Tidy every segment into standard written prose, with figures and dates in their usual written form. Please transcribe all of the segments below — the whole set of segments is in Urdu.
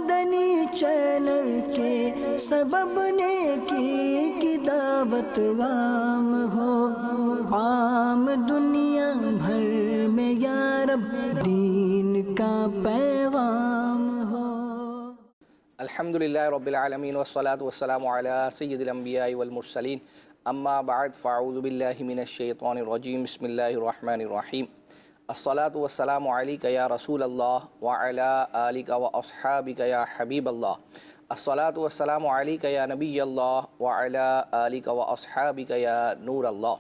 مدنی چینل کے سبب نیکی کی دعوت عام ہو، عام دنیا بھر میں یا رب دین کا پیغام ہو۔ الحمدللہ رب العالمین والصلاة والسلام علی سید الانبیاء والمرسلین، اما بعد فاعوذ باللہ من الشیطان الرجیم، بسم اللہ الرحمن الرحیم۔ الصلاة والسلام علیک یا رسول اللہ وعلی آلک واصحابک یا حبیب اللہ۔ الصلاة والسلام علیک یا نبی اللہ وعلی آلک واصحابک یا نور اللہ۔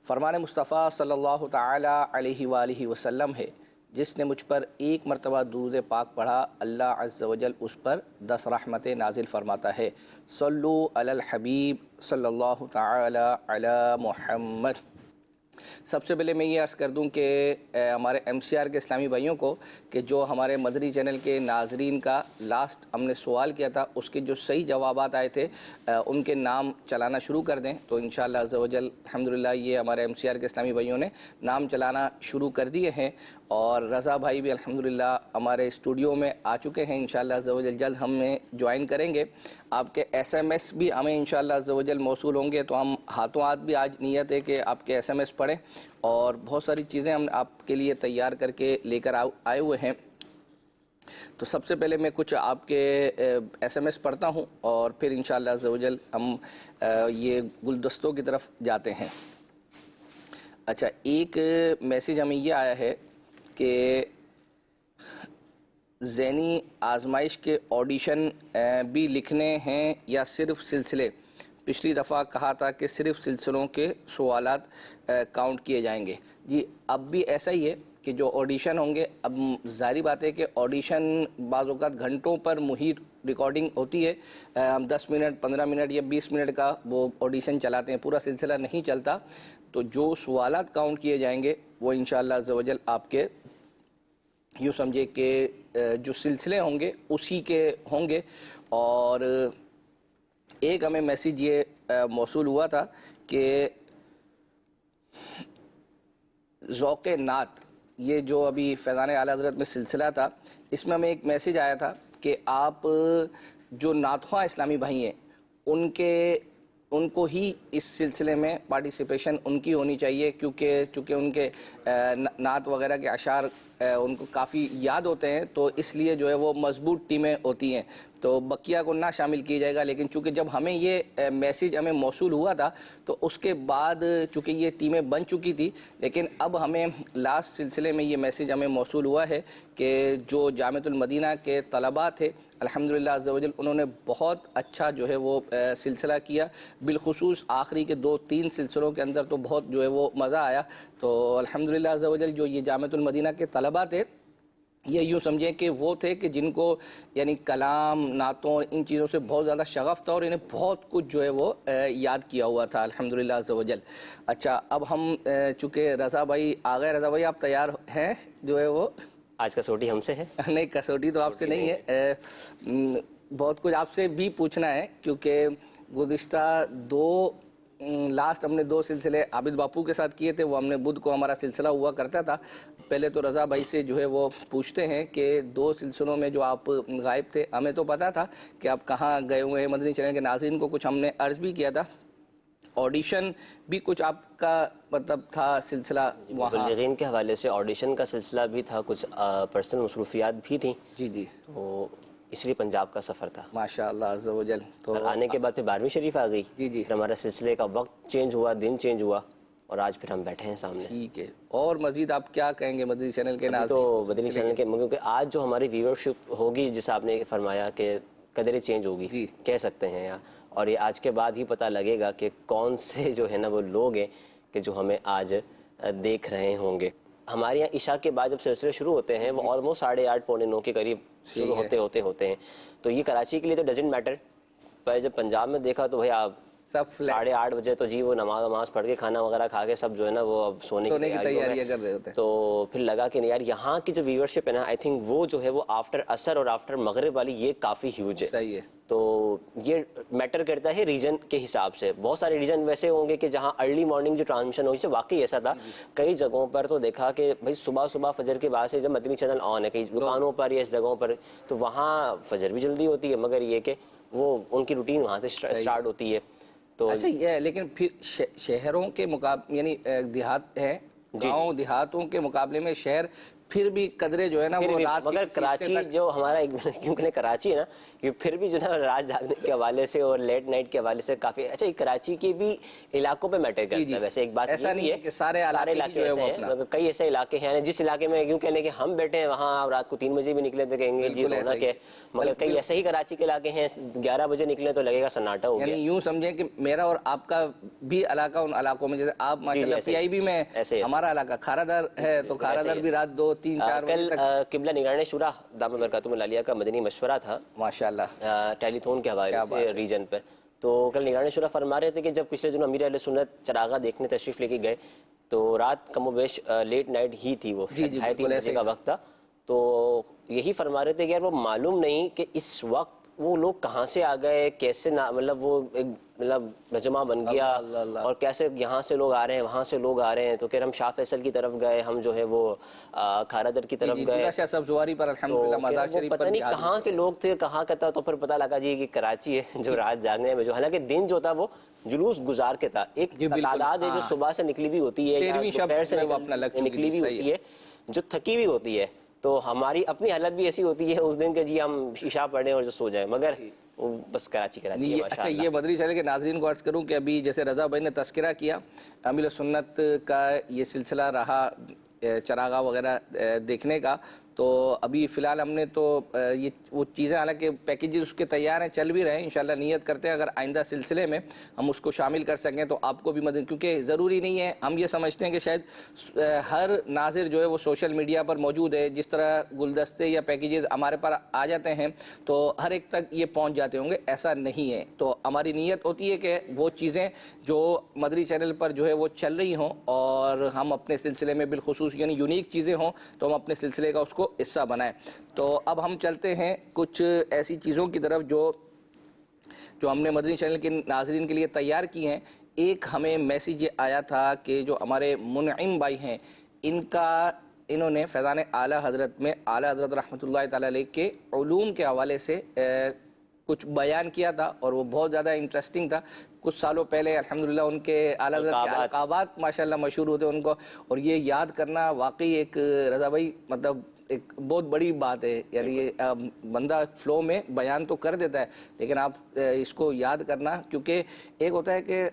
فرمان مصطفیٰ صلی اللہ تعالی علیہ وآلہ وسلم ہے، جس نے مجھ پر ایک مرتبہ درود پاک پڑھا، اللہ عز و جل اس پر 10 رحمتیں نازل فرماتا ہے۔ صلو علی الحبیب صلی اللہ تعالی علی محمد۔ سب سے پہلے میں یہ عرض کر دوں کہ ہمارے ایم سی آر کے اسلامی بھائیوں کو کہ جو ہمارے مدنی چینل کے ناظرین کا لاسٹ ہم نے سوال کیا تھا، اس کے جو صحیح جوابات آئے تھے ان کے نام چلانا شروع کر دیں، تو انشاءاللہ عز و جل الحمدللہ یہ ہمارے ایم سی آر کے اسلامی بھائیوں نے نام چلانا شروع کر دیے ہیں، اور رضا بھائی بھی الحمدللہ ہمارے اسٹوڈیو میں آ چکے ہیں، انشاءاللہ عز و جل جلد ہمیں جوائن کریں گے۔ آپ کے ایس ایم ایس بھی ہمیں انشاءاللہ عز و جل موصول ہوں گے، تو ہم ہاتھوں ہاتھ بھی آج نیت ہے کہ آپ کے ایس ایم ایس پڑھیں، اور بہت ساری چیزیں ہم آپ کے لیے تیار کر کے لے کر آئے ہوئے ہیں۔ تو سب سے پہلے میں کچھ آپ کے ایس ایم ایس پڑھتا ہوں، اور پھر انشاءاللہ عز و جل ہم یہ گلدستوں کی طرف جاتے ہیں۔ اچھا، ایک میسیج ہمیں یہ آیا ہے کہ ذہنی آزمائش کے آڈیشن بھی لکھنے ہیں یا صرف سلسلے؟ پچھلی دفعہ کہا تھا کہ صرف سلسلوں کے سوالات کاؤنٹ کیے جائیں گے۔ جی اب بھی ایسا ہی ہے کہ جو آڈیشن ہوں گے، اب ظاہری بات ہے کہ آڈیشن بعض اوقات گھنٹوں پر محیط ریکارڈنگ ہوتی ہے، 10 منٹ 15 منٹ یا 20 منٹ کا وہ آڈیشن چلاتے ہیں، پورا سلسلہ نہیں چلتا، تو جو سوالات کاؤنٹ کیے جائیں گے وہ انشاءاللہ عز و جل آپ کے یوں سمجھے کہ جو سلسلے ہوں گے اسی کے ہوں گے۔ اور ایک ہمیں میسیج یہ موصول ہوا تھا کہ ذوق نعت، یہ جو ابھی فیضان اعلیٰ حضرت میں سلسلہ تھا، اس میں ہمیں ایک میسیج آیا تھا کہ آپ جو نعت خواں اسلامی بھائی ہیں ان کو ہی اس سلسلے میں پارٹیسپیشن ان کی ہونی چاہیے، چونکہ ان کے نعت وغیرہ کے اشعار ان کو کافی یاد ہوتے ہیں، تو اس لیے جو ہے وہ مضبوط ٹیمیں ہوتی ہیں، تو بقیہ کو نہ شامل کیا جائے گا۔ لیکن چونکہ جب ہمیں یہ میسیج ہمیں موصول ہوا تھا تو اس کے بعد چونکہ یہ ٹیمیں بن چکی تھی، لیکن اب ہمیں لاسٹ سلسلے میں یہ میسیج ہمیں موصول ہوا ہے کہ جو جامعۃ المدینہ کے طلباء تھے الحمدللہ عز و جل، انہوں نے بہت اچھا جو ہے وہ سلسلہ کیا، بالخصوص آخری کے 2-3 سلسلوں کے اندر تو بہت جو ہے وہ مزہ آیا۔ تو الحمدللہ عز و جل جو یہ جامعۃ المدینہ کے طلباء تھے، یہ یوں سمجھیں کہ وہ تھے کہ جن کو یعنی کلام، نعتوں، ان چیزوں سے بہت زیادہ شغف تھا، اور انہیں بہت کچھ جو ہے وہ یاد کیا ہوا تھا الحمدللہ عز و جل۔ اچھا، اب ہم چونکہ رضا بھائی آ گئے، رضا بھائی آپ تیار ہیں جو ہے وہ؟ آج کسوٹی ہم سے ہے؟ نہیں، کسوٹی تو آپ سے نہیں ہے، بہت کچھ آپ سے بھی پوچھنا ہے، کیونکہ گزشتہ لاسٹ ہم نے 2 سلسلے عابد باپو کے ساتھ کیے تھے، وہ ہم نے بدھ کو ہمارا سلسلہ ہوا کرتا تھا۔ پہلے تو رضا بھائی سے جو ہے وہ پوچھتے ہیں کہ 2 سلسلوں میں جو آپ غائب تھے، ہمیں تو پتہ تھا کہ آپ کہاں گئے ہوئے ہیں، مدنی چینل کے ناظرین کو کچھ ہم نے عرض بھی کیا تھا، آڈیشن بھی کچھ آپ کا مطلب تھا سلسلہ وہاں؟ مبلغین کے حوالے سے آڈیشن کا سلسلہ بھی تھا، کچھ پرسنل مصروفیات بھی تھیں، جی، تو اس لیے پنجاب کا سفر تھا ماشاءاللہ عز و جل۔ تو آنے کے بعد پھر 12ویں شریف آ گئی، جی، پھر ہمارا سلسلے کا وقت چینج ہوا، دن چینج ہوا، اور آج پھر ہم بیٹھے ہیں سامنے۔ ٹھیک ہے، اور مزید آپ کیا کہیں گے مدنی چینل کے ناظرین؟ تو مدنی چینل کے، کیونکہ آج جو ہماری ویورشپ ہوگی، جیسا آپ نے فرمایا کہ قدریں چینج ہوگی، کہہ سکتے ہیں، اور یہ آج کے بعد ہی پتہ لگے گا کہ کون سے جو ہے نا وہ لوگ ہیں کہ جو ہمیں آج دیکھ رہے ہوں گے۔ ہمارے یہاں عشاء کے بعد جب سلسلے شروع ہوتے ہیں، وہ آلموسٹ 8:30 پونے 9 کے قریب شروع ہوتے ہیں، تو یہ کراچی کے لیے تو ڈزنٹ میٹر، پر جب پنجاب میں دیکھا تو بھائی آپ سب 8:30 بجے تو جی وہ نماز پڑھ کے کھانا وغیرہ کھا کے سب جو ہے نا وہ اب سونے کی تیاریاں کر رہے ہوتے ہیں، تو پھر لگا کہ یار یہاں کی جو ویورشپ ہے نا، آئی تھنک وہ جو ہے وہ آفٹر عصر اور آفٹر مغرب والی یہ کافی ہیوج ہے۔ صحیح ہے، تو یہ میٹر کرتا ہے ریجن کے حساب سے. بہت سارے ریجن ویسے ہوں گے کہ جہاں ارلی مارننگ جو ٹرانسمیشن ہوئی تھی واقعی ایسا تھا. کئی جگہوں پر تو دیکھا کہ بھائی صبح فجر کے بعد سے جب مدنی چینل آن ہے کئی دکانوں پر یا اس جگہوں پر تو وہاں فجر بھی جلدی ہوتی ہے, مگر یہ کہ وہ ان کی روٹین وہاں سے سٹارٹ ہوتی ہے. تو اچھا یہ لیکن پھر شہروں کے مقابلے یعنی دیہات ہیں, گاؤں دیہاتوں کے مقابلے میں شہر پھر بھی قدرے جو ہے نا وہ رات, مگر کراچی جو ہمارا کیونکہ کراچی ہے نا یہ پھر بھی جو ہے رات جاگنے کے حوالے سے اور لیٹ نائٹ کے حوالے سے کافی اچھا. کراچی کی بھی علاقوں پہ میٹر کرتا ہے ویسے. ایک بات ایسا نہیں ہے کہ سارے علاقے ایسے ہیں, مگر کئی ایسے علاقے ہیں جس علاقے میں یوں کہنے کہ ہم بیٹھے ہیں وہاں رات کو 3 بجے بھی نکلے تو کہیں گے جی رونق ہے, مگر کئی ایسے ہی کراچی کے علاقے ہیں 11 بجے نکلے تو لگے گا سناٹا ہو گیا. یعنی یوں سمجھیں کہ میرا اور آپ کا بھی علاقہ ان علاقوں میں, جیسے آپ ماشاءاللہ پی آئی بی میں ہمارا علاقہ کھارا در ہے تو کھارا در بھی رات 2 3 4 بجے تک. قبلہ نگران شورا دامت برکاتہم العالیہ کا مدنی مشورہ تھا ماشاءاللہ ٹیلی تھون کے حوالے سے ریجن پر. تو کل نگران شورا فرما رہے تھے کہ جب پچھلے دنوں امیر اہل سنت چراغا دیکھنے تشریف لے کے گئے تو رات کم و بیش لیٹ نائٹ ہی تھی, وہ 2:30 بجے کا وقت تھا. تو یہی فرما رہے تھے کہ یار وہ معلوم نہیں کہ اس وقت وہ لوگ کہاں سے آ گئے, کیسے مطلب وہ مطلب مجمع بن گیا اور کیسے یہاں سے لوگ آ رہے ہیں وہاں سے لوگ آ رہے ہیں. تو کہ ہم شاہ فیصل کی طرف گئے, ہم جو ہے وہ کھارا در کی طرف گئے, شاہ سبزواری پر الحمدللہ مزار شریف پر, پتہ نہیں کہاں کے لوگ تھے کہاں کا تھا. تو پھر پتہ لگا جی کہ کراچی ہے جو رات جاگنے میں جو حالانکہ دن جو تھا وہ جلوس گزار کے تھا. ایک تعداد ہے جو صبح سے نکلی بھی ہوتی ہے یا دوپہر سے نکلی بھی ہوتی ہے جو تھکی ہوئی ہوتی ہے. تو ہماری اپنی حالت بھی ایسی ہوتی ہے اس دن کہ جی ہم عشاء پڑھیں اور جو سو جائیں, مگر بس کراچی ہے ماشاءاللہ. اچھا یہ مدنی چینل کے ناظرین کو عرض کروں کہ ابھی جیسے رضا بھائی نے تذکرہ کیا امیر سنت کا یہ سلسلہ رہا چراغا وغیرہ دیکھنے کا, تو ابھی فی الحال ہم نے تو یہ وہ چیزیں حالانکہ پیکیجز اس کے تیار ہیں چل بھی رہے ہیں, انشاءاللہ نیت کرتے ہیں اگر آئندہ سلسلے میں ہم اس کو شامل کر سکیں تو آپ کو بھی مدد, کیونکہ ضروری نہیں ہے. ہم یہ سمجھتے ہیں کہ شاید ہر ناظر جو ہے وہ سوشل میڈیا پر موجود ہے, جس طرح گلدستے یا پیکیجز ہمارے پر آ جاتے ہیں تو ہر ایک تک یہ پہنچ جاتے ہوں گے, ایسا نہیں ہے. تو ہماری نیت ہوتی ہے کہ وہ چیزیں جو مدنی چینل پر جو ہے وہ چل رہی ہوں اور ہم اپنے سلسلے میں بالخصوص یعنی یونیک چیزیں ہوں تو ہم اپنے سلسلے کا اس کو حصہ بنائیں. تو اب ہم چلتے ہیں کچھ ایسی چیزوں کی طرف جو ہم نے مدنی چینل کے ناظرین کے لیے تیار کی ہیں. ایک ہمیں میسیج یہ آیا تھا کہ جو ہمارے منعم بھائی ہیں انہوں نے فیضان اعلیٰ حضرت میں اعلیٰ حضرت رحمۃ اللہ تعالی علیہ کے علوم کے حوالے سے کچھ بیان کیا تھا اور وہ بہت زیادہ انٹرسٹنگ تھا. کچھ سالوں پہلے الحمدللہ ان کے اعلیٰ حضرت کے القابات ماشاءاللہ مشہور ہوتے ان کو, اور یہ یاد کرنا واقعی ایک رضا بھائی مطلب ایک بہت بڑی بات ہے. یعنی بندہ فلو میں بیان تو کر دیتا ہے لیکن آپ اس کو یاد کرنا, کیونکہ ایک ہوتا ہے کہ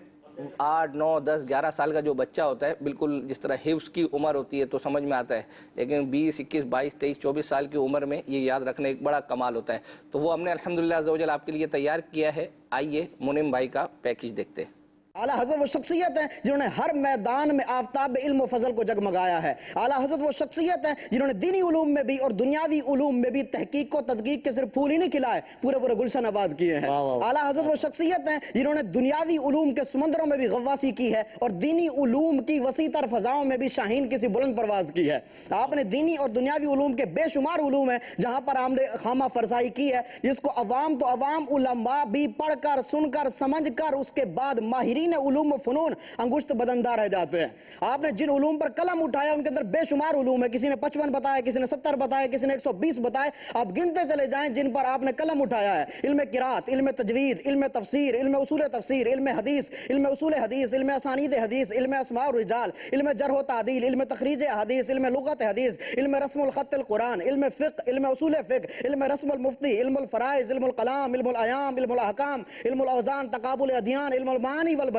8 9 10 11 سال کا جو بچہ ہوتا ہے بالکل جس طرح حفظ کی عمر ہوتی ہے تو سمجھ میں آتا ہے, لیکن 20 21 22 23 24 سال کی عمر میں یہ یاد رکھنا ایک بڑا کمال ہوتا ہے. تو وہ ہم نے الحمدللہ عز و جل آپ کے لیے تیار کیا ہے. آئیے منعم بھائی کا پیکیج دیکھتے ہیں. اعلیٰ حضرت وہ شخصیت ہیں جنہوں نے ہر میدان میں آفتاب علم و فضل کو جگمگایا ہے. اعلیٰ حضرت وہ شخصیت ہیں جنہوں نے دینی علوم میں بھی اور دنیاوی علوم میں بھی تحقیق و تدقیق کے صرف پھول ہی نہیں کھلائے, پورے گلشن آباد کیے ہیں. اعلیٰ حضرت وہ شخصیت ہیں جنہوں نے دنیاوی علوم کے سمندروں میں بھی غواصی کی ہے اور دینی علوم کی وسیع تر فضاؤں میں بھی شاہین کی سی بلند پرواز کی ہے. آپ نے دینی اور دنیاوی علوم کے بے شمار علوم ہیں جہاں پر آپ نے خامہ فرسائی کی ہے, جس کو عوام تو عوام علماء بھی پڑھ کر سن کر سمجھ کر اس کے بعد ماہرین علوم و فنون انگشت بدندہ رہ جاتے ہیں. آپ نے جن علوم پر قلم اٹھایا ان کے اندر بے شمار علوم ہے, کسی نے 55 بتایا, کسی نے 70 بتایا, کسی نے 120 بتائے. آپ گنتے چلے جائیں جن پر آپ نے قلم اٹھایا ہے. علم قرات, علم تجوید, علم تفسیر, علم اصول تفسیر, علم حدیث, علم اصول حدیث, علم اسانید حدیث, علم اسماء الرجال, علم جرح و تعدیل, علم تخریج حدیث, علم لغت حدیث, علم رسم الخط القرآن, علم فقہ, علم اصول فقہ, علم رسم المفتی, علم الفرائض, علم الکلام, علم الاحکام, علم الاحکام, علم الاوزان, تقابل ادیان, علم المعانی والبیان,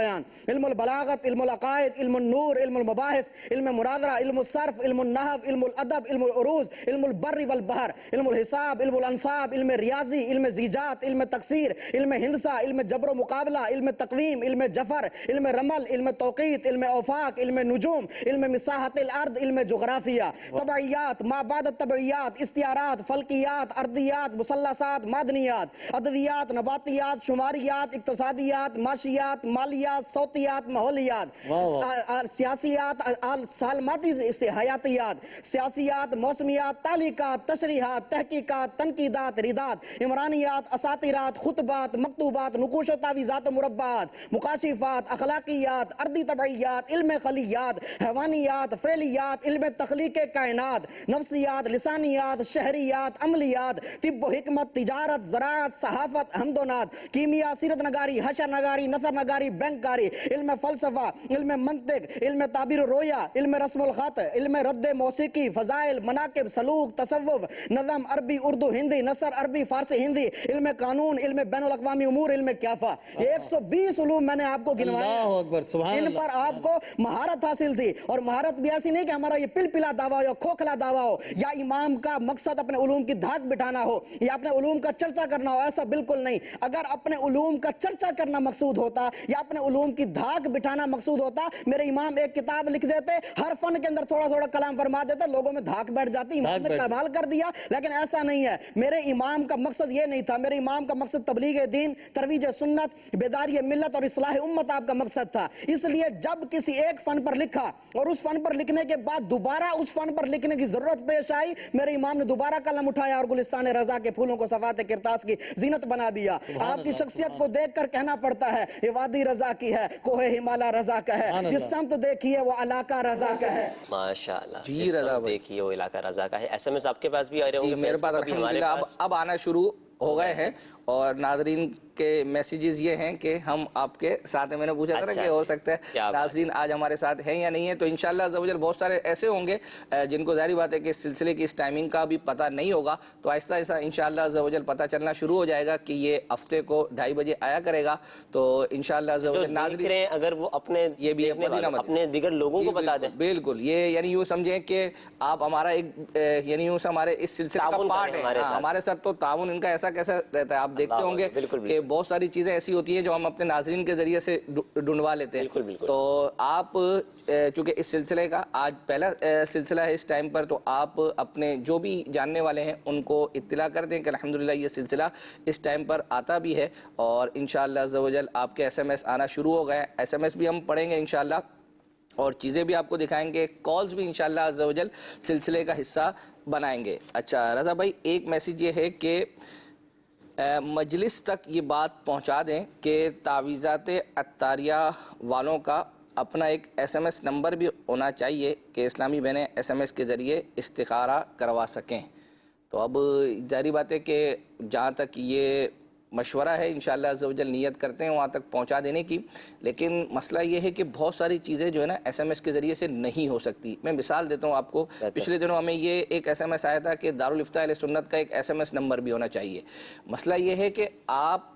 علم البلاغت, علم العقائد, علم النور, علم المباحث, علم مناظرہ, علم الصرف, علم النحو, علم الادب, علم العروض, علم البر والبحر, علم الحساب, علم الانصاب, علم ریاضی, علم زیجات, علم تکسیر, علم ہندسہ, علم جبر و مقابلہ, علم تقویم, علم جفر, علم رمل, علم توقیت, علم اوفاق, علم نجوم, علم مساحت الارض, علم جغرافیہ, طبعیات, ما بعد الطبعیات, استعارات, فلکیات, ارضیات, مثلثات, معدنیات, ادویات, نباتیات, شماریات, اقتصادیات, معاشیات, مالیات, نفسیات، صوتیات، ماحولیات، سیاسیات، سالماتی سے حیاتیات، سیاسیات، موسمیات، تعلیقات، تشریحات، تحقیقات، تنقیدات، ردات، عمرانیات، اساطیرات، خطبات، مکتوبات، نقوش و تعویذات و مربعات، مکاشفات، اخلاقیات، ارضی طبعیات، علم خلیات، حیوانیات، فعلیات، علم تخلیق کائنات، نفسیات، لسانیات، شہریات، عملیات، طب و حکمت، تجارت، زراعت، صحافت، حمد و نعت، کیمیا، سیرت نگاری، حشر نگاری، نثر نگاری، بینک کاری، علم فلسفہ، علم منطق، علم تعبیر و رویا، علم رسم الخط، علم رد موسیقی، فضائل، مناقب، سلوک، تصوف، نظم، عربی، اردو، ہندی، نثر، عربی، فارسی، ہندی، علم قانون، علم بین الاقوامی امور، علم کیافہ، یہ 120 علوم میں نے آپ کو گنوائے ہیں۔ ان پر آپ کو مہارت حاصل تھی، اور مہارت بھی ایسی نہیں کہ ہمارا یہ پل پلا دعویٰ ہو، کھوکھلا دعویٰ ہو، یا امام کا مقصد اپنے علوم کی دھاک بٹھانا ہو، یا اپنے علوم کا چرچا کرنا ہو، ایسا بالکل نہیں۔ اگر اپنے علوم کا چرچا کرنا مقصود ہوتا یا اپنے علوم کی دھاک بٹھانا مقصود ہوتا، میرے امام ایک کتاب لکھ دیتے، ہر فن کے اندر تھوڑا تھوڑا کلام فرما دیتے، لوگوں میں دھاک بیٹھ جاتی، امام نے کمال کر دیا۔ لیکن ایسا نہیں ہے، میرے امام کا مقصد یہ نہیں تھا، میرے امام کا مقصد تبلیغ دین، ترویج سنت، بیداری ملت اور اصلاح امت آپ کا مقصد تھا۔ اس لیے جب کسی ایک فن پر لکھا اور اس فن پر لکھنے کے بعد دوبارہ اس فن پر لکھنے کی ضرورت پیش آئی، میرے امام نے دوبارہ قلم اٹھایا اور گلستان رضا کے پھولوں کو صفات کرتاس کی زینت بنا دیا۔ آپ کی شخصیت کو دیکھ کر کہنا پڑتا ہے یہ وادی رضا کی ہے، کوہ ہمالا رضا کا ہے، جس سمت دیکھیے وہ علاقہ رضا کا ہے۔ ماشاءاللہ، جی رضا بھائی، دیکھیے وہ علاقہ رضا کا ہے۔ ایس ایم ایس آپ کے پاس بھی آ رہے ہوں گے؟ میرے پاس الحمدللہ اب آنا شروع ہو گئے ہیں، اور ناظرین کے میسیجز یہ ہیں کہ ہم آپ کے ساتھ ہیں۔ میں نے پوچھا تھا کہ ہو سکتا ہے ناظرین آج ہمارے ساتھ ہیں یا نہیں ہیں، تو انشاءاللہ عز و جل بہت سارے ایسے ہوں گے جن کو ظاہری بات ہے کہ اس سلسلے کی اس ٹائمنگ کا بھی پتہ نہیں ہوگا، تو آہستہ آہستہ انشاءاللہ عز و جل پتہ چلنا شروع ہو جائے گا کہ یہ ہفتے کو 2:30 بجے آیا کرے گا۔ تو انشاءاللہ عز و جل ناظرین اگر وہ اپنے یہ بھی اپنے دیگر لوگوں کو بتا دیں، بالکل، یہ یعنی یوں سمجھیں کہ آپ ہمارا ایک یعنی یوں سے ہمارے اس سلسلے کا پارٹ ہے، ہمارے ساتھ تو تعاون ان کا ایسا کیسا رہتا ہے۔ آپ دیکھتے ہوں گے کہ بہت ساری چیزیں ایسی ہوتی ہیں جو ہم اپنے ناظرین کے ذریعے سے ڈھونڈوا لیتے ہیں۔ تو آپ چونکہ اس سلسلے کا آج پہلا سلسلہ ہے اس ٹائم پر، تو آپ اپنے جو بھی جاننے والے ہیں ان کو اطلاع کر دیں کہ الحمدللہ یہ سلسلہ اس ٹائم پر آتا بھی ہے، اور انشاءاللہ عز و جل آپ کے ایس ایم ایس آنا شروع ہو گئے ہیں۔ ایس ایم ایس بھی ہم پڑھیں گے انشاءاللہ، اور چیزیں بھی آپ کو دکھائیں گے، کالز بھی انشاءاللہ عز و جل سلسلے کا حصہ بنائیں گے۔ اچھا رضا بھائی، ایک میسیج یہ ہے کہ مجلس تک یہ بات پہنچا دیں کہ تعویذات عطاریہ والوں کا اپنا ایک ایس ایم ایس نمبر بھی ہونا چاہیے کہ اسلامی بہنیں ایس ایم ایس کے ذریعے استخارہ کروا سکیں۔ تو اب ظاہری بات ہے کہ جہاں تک یہ مشورہ ہے انشاءاللہ عز و جل نیت کرتے ہیں وہاں تک پہنچا دینے کی، لیکن مسئلہ یہ ہے کہ بہت ساری چیزیں جو ہے نا ایس ایم ایس کے ذریعے سے نہیں ہو سکتی۔ میں مثال دیتا ہوں آپ کو، پچھلے دنوں ہمیں یہ ایک ایس ایم ایس آیا تھا کہ دارالفتاء اہل سنت کا ایک ایس ایم ایس نمبر بھی ہونا چاہیے۔ مسئلہ یہ ہے کہ آپ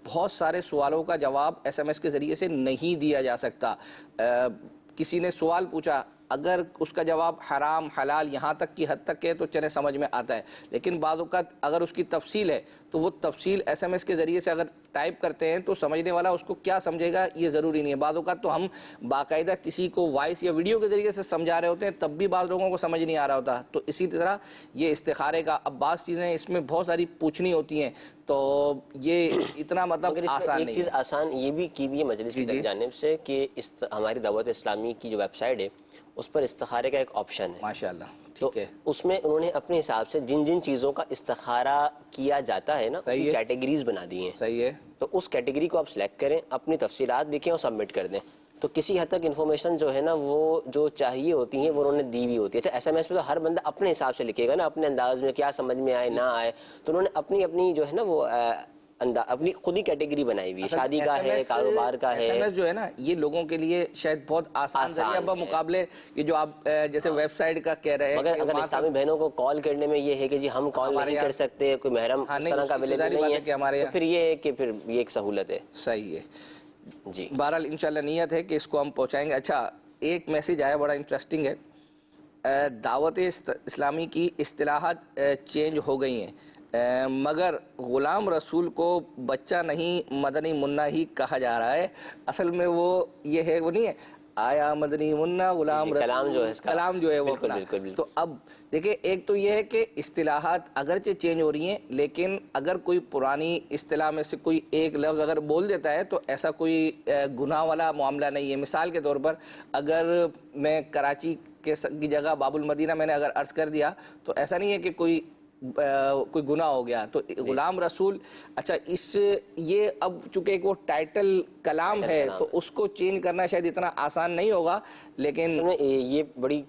بہت سارے سوالوں کا جواب ایس ایم ایس کے ذریعے سے نہیں دیا جا سکتا۔ کسی نے سوال پوچھا، اگر اس کا جواب حرام حلال یہاں تک کی حد تک ہے تو چلے سمجھ میں آتا ہے، لیکن بعض اوقات اگر اس کی تفصیل ہے تو وہ تفصیل ایس ایم ایس کے ذریعے سے اگر ٹائپ کرتے ہیں تو سمجھنے والا اس کو کیا سمجھے گا یہ ضروری نہیں ہے۔ بعض اوقات تو ہم باقاعدہ کسی کو وائس یا ویڈیو کے ذریعے سے سمجھا رہے ہوتے ہیں، تب بھی بعض لوگوں کو سمجھ نہیں آ رہا ہوتا۔ تو اسی طرح یہ استخارے کا، اب بعض چیزیں اس میں بہت ساری پوچھنی ہوتی ہیں، تو یہ اتنا مطلب آسان نہیں ہے۔ ایک چیز آسان یہ بھی کی بھی ہے مجلس کی جانب سے کہ ہماری دعوت اسلامی کی جو ویب سائٹ ہے اس پر استخارے کا ایک آپشن ہے، ماشاءاللہ، تو ٹھیک ہے۔ اس میں انہوں نے اپنے حساب سے جن جن چیزوں کا استخارہ کیا جاتا ہے نا، اس کی کیٹیگریز بنا دی ہیں۔ صحیح ہے، تو اس کیٹیگری کو آپ سلیکٹ کریں، اپنی تفصیلات لکھیں اور سبمٹ کر دیں، تو کسی حد تک انفارمیشن جو ہے نا وہ جو چاہیے ہوتی ہیں وہ انہوں نے دی ہوئی ہوتی ہے۔ اچھا ایس ایم ایس پہ تو ہر بندہ اپنے حساب سے لکھے گا نا، اپنے انداز میں، کیا سمجھ میں آئے نہ آئے، تو انہوں نے اپنی جو ہے نا وہ اپنی خود ہی کیٹیگری بنائی ہوئی ہے، شادی کا ہے، کاروبار کا ہے۔ ایس ایم ایس جو ہے نا یہ لوگوں کے لیے شاید بہت آسان ذریعہ بمقابلے یہ جو آپ جیسے ویب سائٹ کا کہہ رہے ہیں، مگر اگر اسلامی بہنوں کو کال کرنے میں یہ ہے کہ جی ہم کال نہیں کر سکتے، کوئی محرم اس طرح کا اویلیبل نہیں ہے، تو پھر یہ ہے کہ پھر یہ ایک سہولت ہے۔ صحیح ہے جی، بہرحال انشاءاللہ نیت ہے کہ اس کو ہم پہنچائیں گے۔ اچھا ایک میسیج آیا بڑا انٹرسٹنگ ہے، دعوت اسلامی کی اصطلاحات چینج ہو گئی ہیں، مگر غلام رسول کو بچہ نہیں مدنی منا ہی کہا جا رہا ہے۔ اصل میں وہ یہ ہے، وہ نہیں ہے، آیا مدنی منا غلام رسول، کلام جو ہے اس کا، کلام جو ہے وہ بالکل اپنا. بالکل بالکل. تو اب دیکھیں ایک تو یہ ہے کہ اصطلاحات اگرچہ چینج ہو رہی ہیں، لیکن اگر کوئی پرانی اصطلاح میں سے کوئی ایک لفظ اگر بول دیتا ہے تو ایسا کوئی گناہ والا معاملہ نہیں ہے. مثال کے طور پر اگر میں کراچی کی جگہ باب المدینہ میں نے اگر عرض کر دیا تو ایسا نہیں ہے کہ کوئی گناہ ہو گیا. تو غلام رسول، اچھا یہ اب چونکہ ایک وہ ٹائٹل کلام ہے تو اس کو چینج کرنا شاید اتنا آسان نہیں ہوگا، لیکن یہ بڑی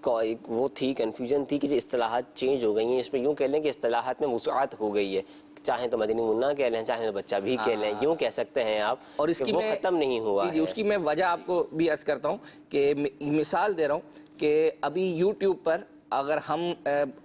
وہ تھی کنفیوژن تھی کہ جو اصطلاحات چینج ہو گئی ہیں، اس پہ یوں کہہ لیں کہ اصطلاحات میں وسعت ہو گئی ہے. چاہیں تو مدنی منا کہہ لیں، چاہیں تو بچہ بھی کہہ لیں، یوں کہہ سکتے ہیں آپ. اور اس کی وہ ختم نہیں ہوا ہے. اس کی میں وجہ آپ کو بھی عرض کرتا ہوں کہ مثال دے رہا ہوں کہ ابھی یوٹیوب پر اگر ہم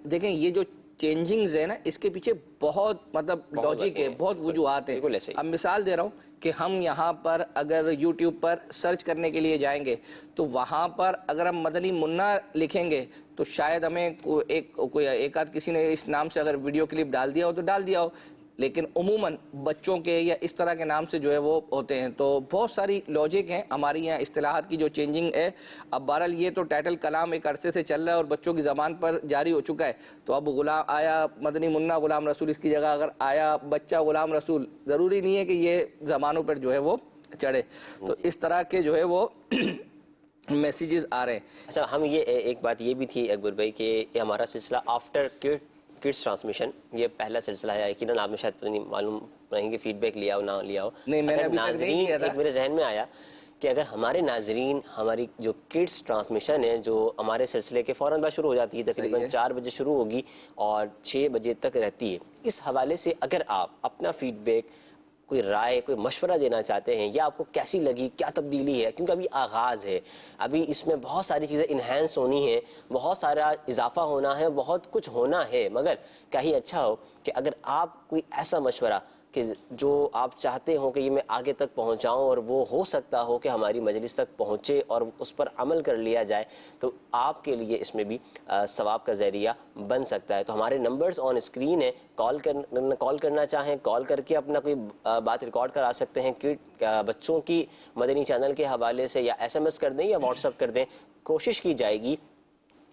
دیکھیں یہ جو چینجنگز ہے نا، اس کے پیچھے بہت مطلب لاجک ہے، بہت وجوہات ہیں. اب مثال دے رہا ہوں کہ ہم یہاں پر اگر یوٹیوب پر سرچ کرنے کے لیے جائیں گے تو وہاں پر اگر ہم مدنی منا لکھیں گے تو شاید ہمیں ایک آدھ کسی نے اس نام سے اگر ویڈیو کلپ ڈال دیا ہو تو ڈال دیا ہو، لیکن عموماً بچوں کے یا اس طرح کے نام سے جو ہے وہ ہوتے ہیں. تو بہت ساری لاجک ہیں ہماری یہاں اصطلاحات کی جو چینجنگ ہے. اب بہرحال یہ تو ٹائٹل کلام ایک عرصے سے چل رہا ہے اور بچوں کی زبان پر جاری ہو چکا ہے. تو اب غلام آیا مدنی منا غلام رسول، اس کی جگہ اگر آیا بچہ غلام رسول، ضروری نہیں ہے کہ یہ زبانوں پر جو ہے وہ چڑھے. تو اس طرح کے جو ہے وہ میسیجز آ رہے ہیں. اچھا، ہم یہ ایک بات یہ بھی تھی اکبر بھائی کہ یہ ہمارا سلسلہ آفٹر کڈس ٹرانسمیشن یہ پہلا سلسلہ ہے. یقیناً آپ نے شاید پتہ نہیں معلوم نہیں کہ فیڈ بیک لیا ہو نہ لیا ہو. نہیں، میں نے ابھی تک نہیں لیا تھا. ایک میرے ذہن میں آیا کہ اگر ہمارے ناظرین ہماری جو کڈس ٹرانسمیشن ہے جو ہمارے سلسلے کے فوراً بعد شروع ہو جاتی ہے، تقریباً 4 بجے شروع ہوگی اور 6 بجے تک رہتی ہے، اس حوالے سے اگر آپ اپنا فیڈ بیک، کوئی رائے، کوئی مشورہ دینا چاہتے ہیں یا آپ کو کیسی لگی، کیا تبدیلی ہے، کیونکہ ابھی آغاز ہے، ابھی اس میں بہت ساری چیزیں انہینس ہونی ہیں، بہت سارا اضافہ ہونا ہے، بہت کچھ ہونا ہے، مگر کیا ہی اچھا ہو کہ اگر آپ کوئی ایسا مشورہ کہ جو آپ چاہتے ہوں کہ یہ میں آگے تک پہنچاؤں اور وہ ہو سکتا ہو کہ ہماری مجلس تک پہنچے اور اس پر عمل کر لیا جائے، تو آپ کے لیے اس میں بھی ثواب کا ذریعہ بن سکتا ہے. تو ہمارے نمبرز آن اسکرین ہیں، کال کرنا چاہیں کال کر کے اپنا کوئی بات ریکارڈ کرا سکتے ہیں بچوں کی مدنی چینل کے حوالے سے، یا SMS کر دیں یا واٹس ایپ کر دیں. کوشش کی جائے گی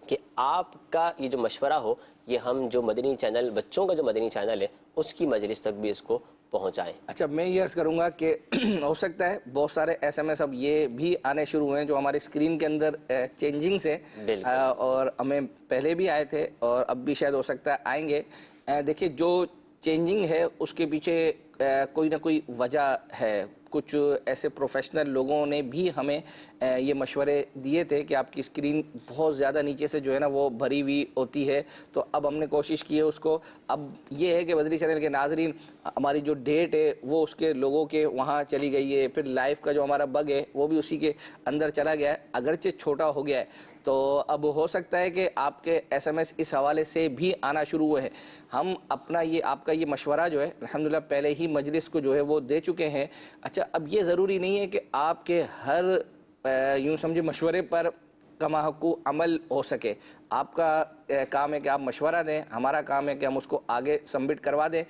کہ آپ کا یہ جو مشورہ ہو یہ ہم جو مدنی چینل، بچوں کا جو مدنی چینل ہے اس کی مجلس تک بھی اس کو پہنچائیں. اچھا، میں یہ عرض کروں گا کہ ہو سکتا ہے بہت سارے SMS اب یہ بھی آنے شروع ہوئے ہیں جو ہمارے اسکرین کے اندر چینجنگز ہیں، اور ہمیں پہلے بھی آئے تھے اور اب بھی شاید ہو سکتا ہے آئیں گے. دیکھیے جو چینجنگ ہے اس کے پیچھے کوئی نہ کوئی وجہ ہے. کچھ ایسے پروفیشنل لوگوں نے بھی ہمیں یہ مشورے دیے تھے کہ آپ کی اسکرین بہت زیادہ نیچے سے جو ہے نا وہ بھری ہوئی ہوتی ہے. تو اب ہم نے کوشش کی ہے اس کو. اب یہ ہے کہ مدنی چینل کے ناظرین، ہماری جو ڈیٹ ہے وہ اس کے لوگوں کے وہاں چلی گئی ہے، پھر لائیو کا جو ہمارا بگ ہے وہ بھی اسی کے اندر چلا گیا ہے، اگرچہ چھوٹا ہو گیا ہے. تو اب ہو سکتا ہے کہ آپ کے SMS اس حوالے سے بھی آنا شروع ہوئے ہیں. ہم اپنا یہ آپ کا یہ مشورہ جو ہے الحمدللہ پہلے ہی مجلس کو جو ہے وہ دے چکے ہیں. اچھا، اب یہ ضروری نہیں ہے کہ آپ کے ہر یوں سمجھے مشورے پر کما حقو عمل ہو سکے. آپ کا کام ہے کہ آپ مشورہ دیں، ہمارا کام ہے کہ ہم اس کو آگے سبمٹ کروا دیں.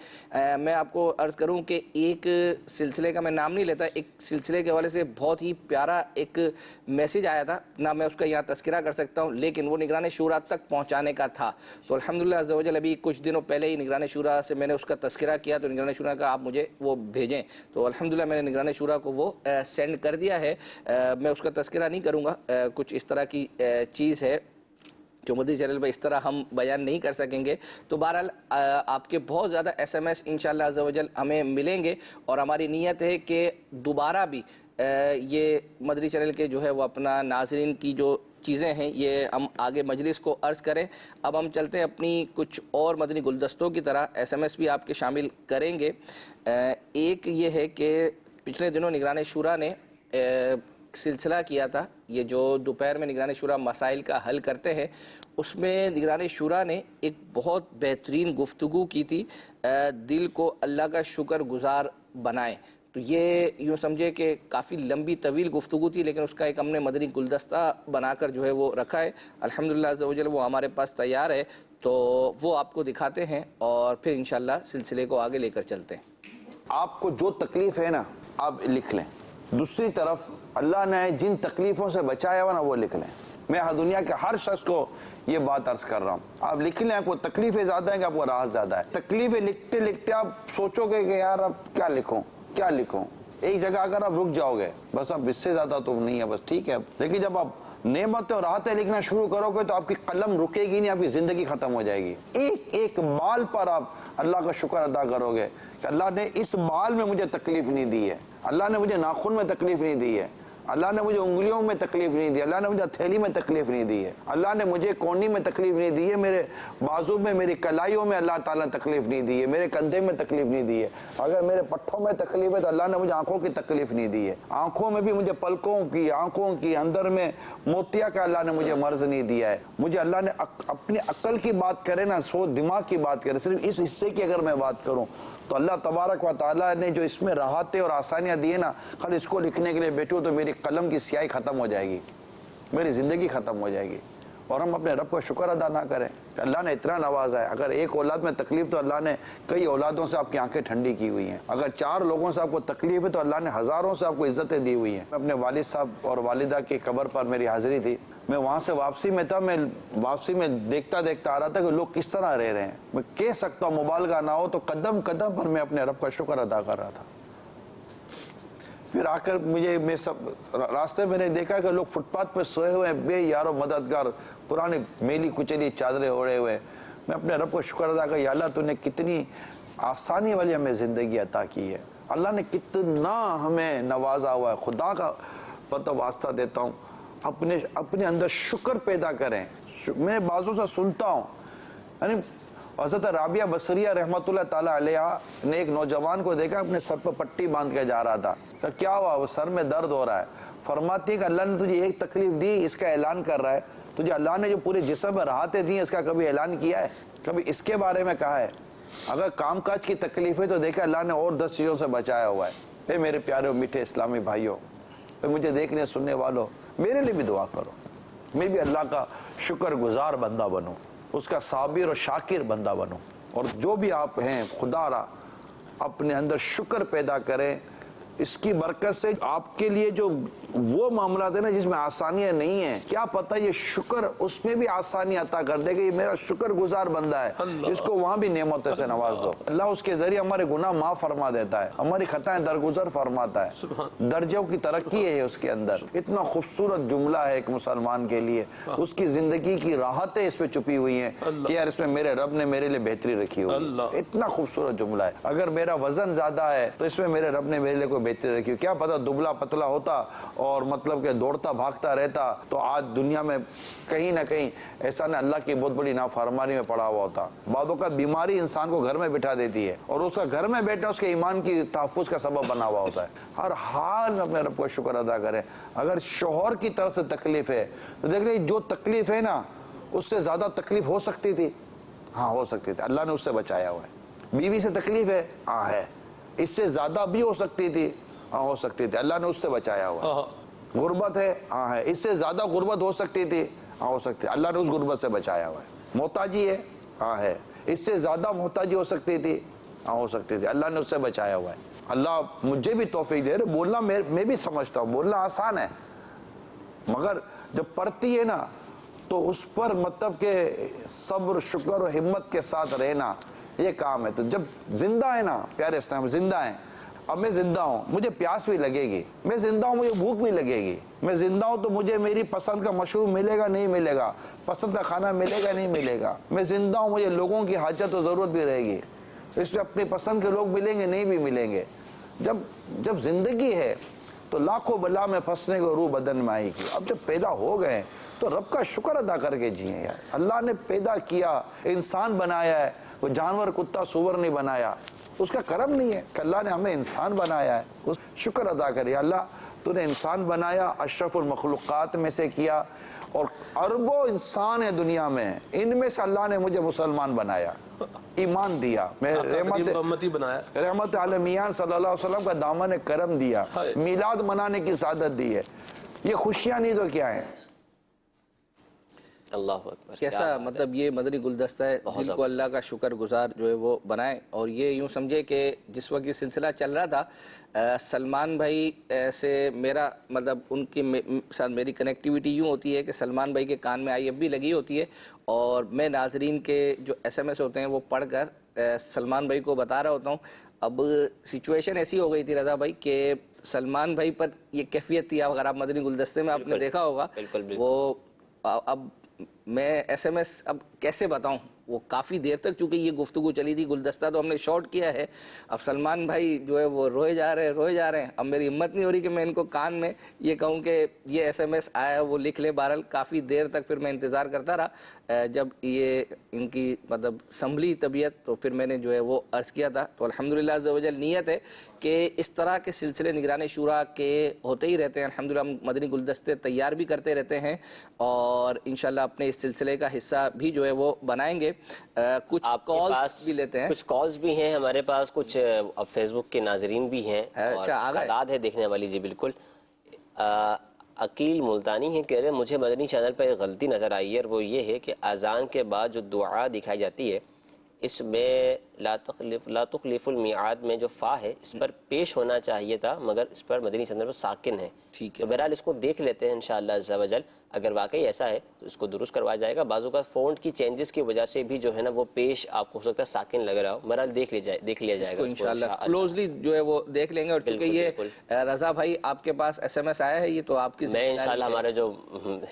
میں آپ کو عرض کروں کہ ایک سلسلے کا میں نام نہیں لیتا، ایک سلسلے کے حوالے سے بہت ہی پیارا ایک میسیج آیا تھا، نہ میں اس کا یہاں تذکرہ کر سکتا ہوں، لیکن وہ نگران شورا تک پہنچانے کا تھا. تو الحمدللہ عز و جل ابھی کچھ دنوں پہلے ہی نگران شورا سے میں نے اس کا تذکرہ کیا تو نگران شورا کا آپ مجھے وہ بھیجیں. تو الحمدللہ میں نے نگران شورا کو وہ سینڈ کر دیا ہے. میں اس کا تذکرہ نہیں کروں گا، کچھ اس طرح کی چیز ہے جو مدنی چینل پہ اس طرح ہم بیان نہیں کر سکیں گے. تو بہرحال آپ کے بہت زیادہ SMS انشاءاللہ عز و جل ہمیں ملیں گے، اور ہماری نیت ہے کہ دوبارہ بھی یہ مدنی چینل کے جو ہے وہ اپنا ناظرین کی جو چیزیں ہیں یہ ہم آگے مجلس کو عرض کریں. اب ہم چلتے ہیں اپنی کچھ اور مدنی گلدستوں کی طرح، SMS بھی آپ کے شامل کریں گے. ایک یہ ہے کہ پچھلے دنوں نگران شورا نے سلسلہ کیا تھا، یہ جو دوپہر میں نگران شورا مسائل کا حل کرتے ہیں، اس میں نگران شورا نے ایک بہت بہترین گفتگو کی تھی، دل کو اللہ کا شکر گزار بنائیں. تو یہ یوں سمجھے کہ کافی لمبی طویل گفتگو تھی، لیکن اس کا ایک ہم نے مدنی گلدستہ بنا کر جو ہے وہ رکھا ہے. الحمدللہ عز و جل وہ ہمارے پاس تیار ہے، تو وہ آپ کو دکھاتے ہیں اور پھر انشاءاللہ سلسلے کو آگے لے کر چلتے ہیں. آپ کو جو تکلیف ہے نا آپ لکھ لیں، دوسری طرف اللہ نے جن تکلیفوں سے بچایا ہوا نا وہ لکھ لیں. میں دنیا کے ہر شخص کو یہ بات عرض کر رہا ہوں, آپ لکھ لیں. آپ کو تکلیفیں زیادہ ہیں کہ آپ کو راحت زیادہ ہے. تکلیفیں لکھتے لکھتے آپ سوچو گے کہ یار اب کیا لکھوں کیا لکھوں, ایک جگہ اگر آپ رک جاؤ گے بس اب اس سے زیادہ تو نہیں ہے, بس ٹھیک ہے. لیکن جب آپ نعمتیں اور راحتیں لکھنا شروع کرو گے تو آپ کی قلم رکے گی نہیں, آپ کی زندگی ختم ہو جائے گی. ایک ایک بال پر آپ اللہ کا شکر ادا کرو گے کہ اللہ نے اس بال میں مجھے تکلیف نہیں دی ہے, اللہ نے مجھے ناخن میں تکلیف نہیں دی ہے, اللہ نے مجھے انگلیوں میں تکلیف نہیں دی, اللہ نے مجھے ہتھیلی میں تکلیف نہیں دی ہے, اللہ نے مجھے کونی میں تکلیف نہیں دی ہے, میرے بازو میں میری کلائیوں میں اللہ تعالیٰ نے تکلیف نہیں دی ہے, میرے کندھے میں تکلیف نہیں دی ہے. اگر میرے پٹھوں میں تکلیف ہے تو اللہ نے مجھے آنکھوں کی تکلیف نہیں دی ہے, آنکھوں میں بھی مجھے پلکوں کی آنکھوں کی اندر میں موتیا کا اللہ نے مجھے مرض نہیں دیا ہے. مجھے اللہ نے اپنی عقل کی بات کرے نا, سوچ دماغ کی بات کرے, صرف اس حصے کی اگر میں بات کروں تو اللہ تبارک و تعالیٰ نے جو اس میں راحتیں اور آسانیاں دی ہیں نا, خالی اس کو لکھنے کے لیے بیٹھو تو میری قلم کی سیاہی ختم ہو جائے گی, میری زندگی ختم ہو جائے گی. اور ہم اپنے رب کا شکر ادا نہ کریں کہ اللہ نے اتنا نوازا ہے. اگر ایک اولاد میں تکلیف تو اللہ نے کئی اولادوں سے آپ کی آنکھیں ٹھنڈی کی ہوئی ہیں. اگر 4 لوگوں سے آپ کو تکلیف ہے تو اللہ نے ہزاروں سے آپ کو عزتیں دی ہوئی ہیں. میں اپنے والد صاحب اور والدہ کی قبر پر میری حاضری تھی, میں وہاں سے واپسی میں تھا, میں واپسی میں دیکھتا دیکھتا آ رہا تھا کہ لوگ کس طرح رہ رہے ہیں. میں کہہ سکتا ہوں مبالغہ نہ ہو تو قدم قدم پر میں اپنے رب کا شکر ادا کر رہا تھا. پھر آ کر میں سب راستے میں نے دیکھا کہ لوگ فٹ پاتھ پہ سوئے ہوئے ہیں, بے یار و مددگار, پرانی میلی کچلی چادریں اوڑے ہوئے. میں اپنے رب کو شکر ادا کر, یا اللہ تو نے کتنی آسانی والی ہمیں زندگی عطا کی ہے, اللہ نے کتنا ہمیں نوازا ہوا ہے. خدا کا پتہ واسطہ دیتا ہوں, اپنے اندر شکر پیدا کریں. میں بازوں سے سنتا ہوں, یعنی حضرت رابعہ بصریہ رحمۃ اللہ تعالیٰ علیہ نے ایک نوجوان کو دیکھا اپنے سر پہ پٹی باندھ کے جا رہا تھا. کہ کیا ہوا, وہ سر میں درد ہو رہا ہے. فرماتی ہے کہ اللہ نے تجھے ایک تکلیف دی, اس کا اعلان کر رہا ہے. تجھے اللہ نے جو پورے جسم میں راحتیں دی ہیں اس کا کبھی اعلان کیا ہے, کبھی اس کے بارے میں کہا ہے؟ اگر کام کاج کی تکلیف ہے تو دیکھا اللہ نے اور 10 چیزوں سے بچایا ہوا ہے. اے میرے پیارے و میٹھے اسلامی بھائیوں, مجھے دیکھنے سننے والوں, میرے لیے بھی دعا کرو, میں بھی اللہ کا شکر گزار بندہ بنوں, اس کا صابر اور شاکر بندہ بنوں. اور جو بھی آپ ہیں خدا را اپنے اندر شکر پیدا کریں. اس کی برکت سے آپ کے لیے جو وہ معاملات ہیں نا جس میں آسانیاں نہیں ہیں, کیا پتہ یہ شکر اس میں بھی آسانی عطا کر دے کہ یہ میرا شکر گزار بندہ ہے, اس کو وہاں بھی نعمتوں سے نواز دو. اللہ اس کے ذریعے ہمارے گناہ معاف فرما دیتا ہے, ہماری خطائیں درگزر فرماتا ہے, درجوں کی ترقی ہے اس کے اندر. اتنا خوبصورت جملہ ہے ایک مسلمان کے لیے, اس کی زندگی کی راحتیں اس پہ چھپی ہوئی ہیں کہ یار اس میں میرے رب نے میرے لیے بہتری رکھی ہوئی. اتنا خوبصورت جملہ ہے. اگر میرا وزن زیادہ ہے تو اس میں میرے رب نے میرے لیے کوئی بہتری رکھی. کیا پتہ دبلا پتلا ہوتا اور مطلب کہ دوڑتا بھاگتا رہتا تو آج دنیا میں کہیں نہ کہیں ایسا نہ اللہ کی بہت بڑی نافرمانی میں پڑا ہوا ہوتا. بعض اوقات بیماری انسان کو گھر میں بٹھا دیتی ہے اور اس کا گھر میں بیٹھنا اس کے ایمان کی تحفظ کا سبب بنا ہوا ہوتا ہے. ہر حال میں اپنے رب کو شکر ادا کریں. اگر شوہر کی طرف سے تکلیف ہے تو دیکھ لیں جو تکلیف ہے نا اس سے زیادہ تکلیف ہو سکتی تھی, ہاں ہو سکتی تھی, اللہ نے اس سے بچایا ہوا ہے. بیوی سے تکلیف ہے, ہاں ہے, اس سے زیادہ بھی ہو سکتی تھی, ہاں ہو سکتی تھی, اللہ نے اس سے بچایا ہوا. غربت ہے, ہاں ہے, اس سے زیادہ غربت ہو سکتی تھی, ہاں ہو سکتی, اللہ نے اس غربت سے بچایا ہوا ہے. محتاجی ہے, ہاں ہے, اس سے زیادہ محتاجی ہو سکتی تھی, ہاں ہو سکتی تھی, اللہ نے اس سے بچایا ہوا ہے. اللہ مجھے بھی توفیق دے رہے. بولنا میں بھی سمجھتا ہوں بولنا آسان ہے, مگر جب پڑھتی ہے نا تو اس پر مطلب کہ صبر شکر و ہمت کے ساتھ رہنا یہ کام ہے. تو جب زندہ ہے نا پیارے اسلام, زندہ ہیں, اب میں زندہ ہوں, مجھے پیاس بھی لگے گی, میں زندہ ہوں, مجھے بھوک بھی لگے گی, میں زندہ ہوں تو مجھے میری پسند کا مشروب ملے گا نہیں ملے گا, پسند کا کھانا ملے گا نہیں ملے گا, میں زندہ ہوں, مجھے لوگوں کی حاجت و ضرورت بھی رہے گی, اس میں اپنی پسند کے لوگ ملیں گے نہیں بھی ملیں گے. جب زندگی ہے تو لاکھوں بلا میں پھنسنے کو روح بدن میں آئی کی. اب جب پیدا ہو گئے تو رب کا شکر ادا کر کے جئیں یار. اللہ نے پیدا کیا, انسان بنایا ہے, وہ جانور کتا سور نہیں بنایا, اس کا کرم نہیں ہے کہ اللہ نے ہمیں انسان بنایا ہے. اس شکر ادا کرے, اللہ تو نے انسان بنایا, اشرف المخلوقات میں سے کیا, اور اربوں انسان ہے دنیا میں, ان میں سے اللہ نے مجھے مسلمان بنایا, ایمان دیا, میں رحمت عالمیان صلی اللہ علیہ وسلم کا دامن کرم دیا, میلاد منانے کی سعادت دی ہے. یہ خوشیاں نہیں تو کیا ہیں. اللہ اکبر. کیسا مطلب یہ مدنی گلدستہ ہے، دل کو اللہ کا شکر گزار جو ہے وہ بنائیں. اور یہ یوں سمجھے کہ جس وقت یہ سلسلہ چل رہا تھا سلمان بھائی سے میرا مطلب ان کے ساتھ میری کنیکٹیویٹی یوں ہوتی ہے کہ سلمان بھائی کے کان میں IF بھی لگی ہوتی ہے اور میں ناظرین کے جو SMS ہوتے ہیں وہ پڑھ کر سلمان بھائی کو بتا رہا ہوتا ہوں. اب سچویشن ایسی ہو گئی تھی رضا بھائی کہ سلمان بھائی پر یہ کیفیت تھی، اگر آپ مدنی گلدستے میں آپ نے دیکھا ہوگا وہ اب میں SMS اب کیسے بتاؤں، وہ کافی دیر تک چونکہ یہ گفتگو چلی تھی، گلدستہ تو ہم نے شارٹ کیا ہے، اب سلمان بھائی جو ہے وہ روئے جا رہے ہیں. اب میری ہمت نہیں ہو رہی کہ میں ان کو کان میں یہ کہوں کہ یہ SMS آیا وہ لکھ لیں. بہرحال کافی دیر تک پھر میں انتظار کرتا رہا، جب یہ ان کی مطلب سنبھلی طبیعت تو پھر میں نے جو ہے وہ عرض کیا تھا. تو الحمدللہ عز و جل نیت ہے کہ اس طرح کے سلسلے نگران شورا کے ہوتے ہی رہتے ہیں. الحمدللہ ہم مدنی گلدستے تیار بھی کرتے رہتے ہیں اور انشاءاللہ اپنے اس سلسلے کا حصہ بھی جو ہے وہ بنائیں گے. کچھ کالز بھی لیتے ہیں، کچھ کالز بھی ہیں ہمارے پاس، کچھ فیس بک کے ناظرین بھی ہیں اور تعداد ہے دیکھنے والی. جی بالکل. عقیل ملتانی ہیں، کہہ رہے ہیں مجھے مدنی چینل پر ایک غلطی نظر آئی ہے اور وہ یہ ہے کہ اذان کے بعد جو دعا دکھائی جاتی ہے اس میں لا تخلف المیعاد میں جو فا ہے اس پر پیش ہونا چاہیے تھا، مگر اس پر مدنی چینل پر ساکن ہے. ٹھیک ہے، تو بہرحال اس کو دیکھ لیتے ہیں انشاءاللہ عز و جل. اگر واقعی ایسا ہے تو اس کو درست کروایا جائے گا. بعض اوقات فونٹ کی چینجز کی وجہ سے بھی جو ہے نا وہ پیش آپ کو ہو سکتا ہے ساکن لگ رہا ہو. بہرحال دیکھ لیا جائے گا انشاءاللہ کلوزلی جو ہے وہ دیکھ لیں گے. اور چونکہ یہ رضا بھائی آپ کے پاس SMS آیا ہے، یہ تو آپ کی میں انشاءاللہ ہمارے جو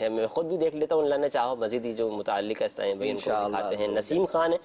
ہے میں خود بھی دیکھ لیتا ہوں، اللہ نے چاہو مزید ہی جو متعلق اس ٹائم بھی ان کو دکھاتے ہیں. نسیم خان ہے،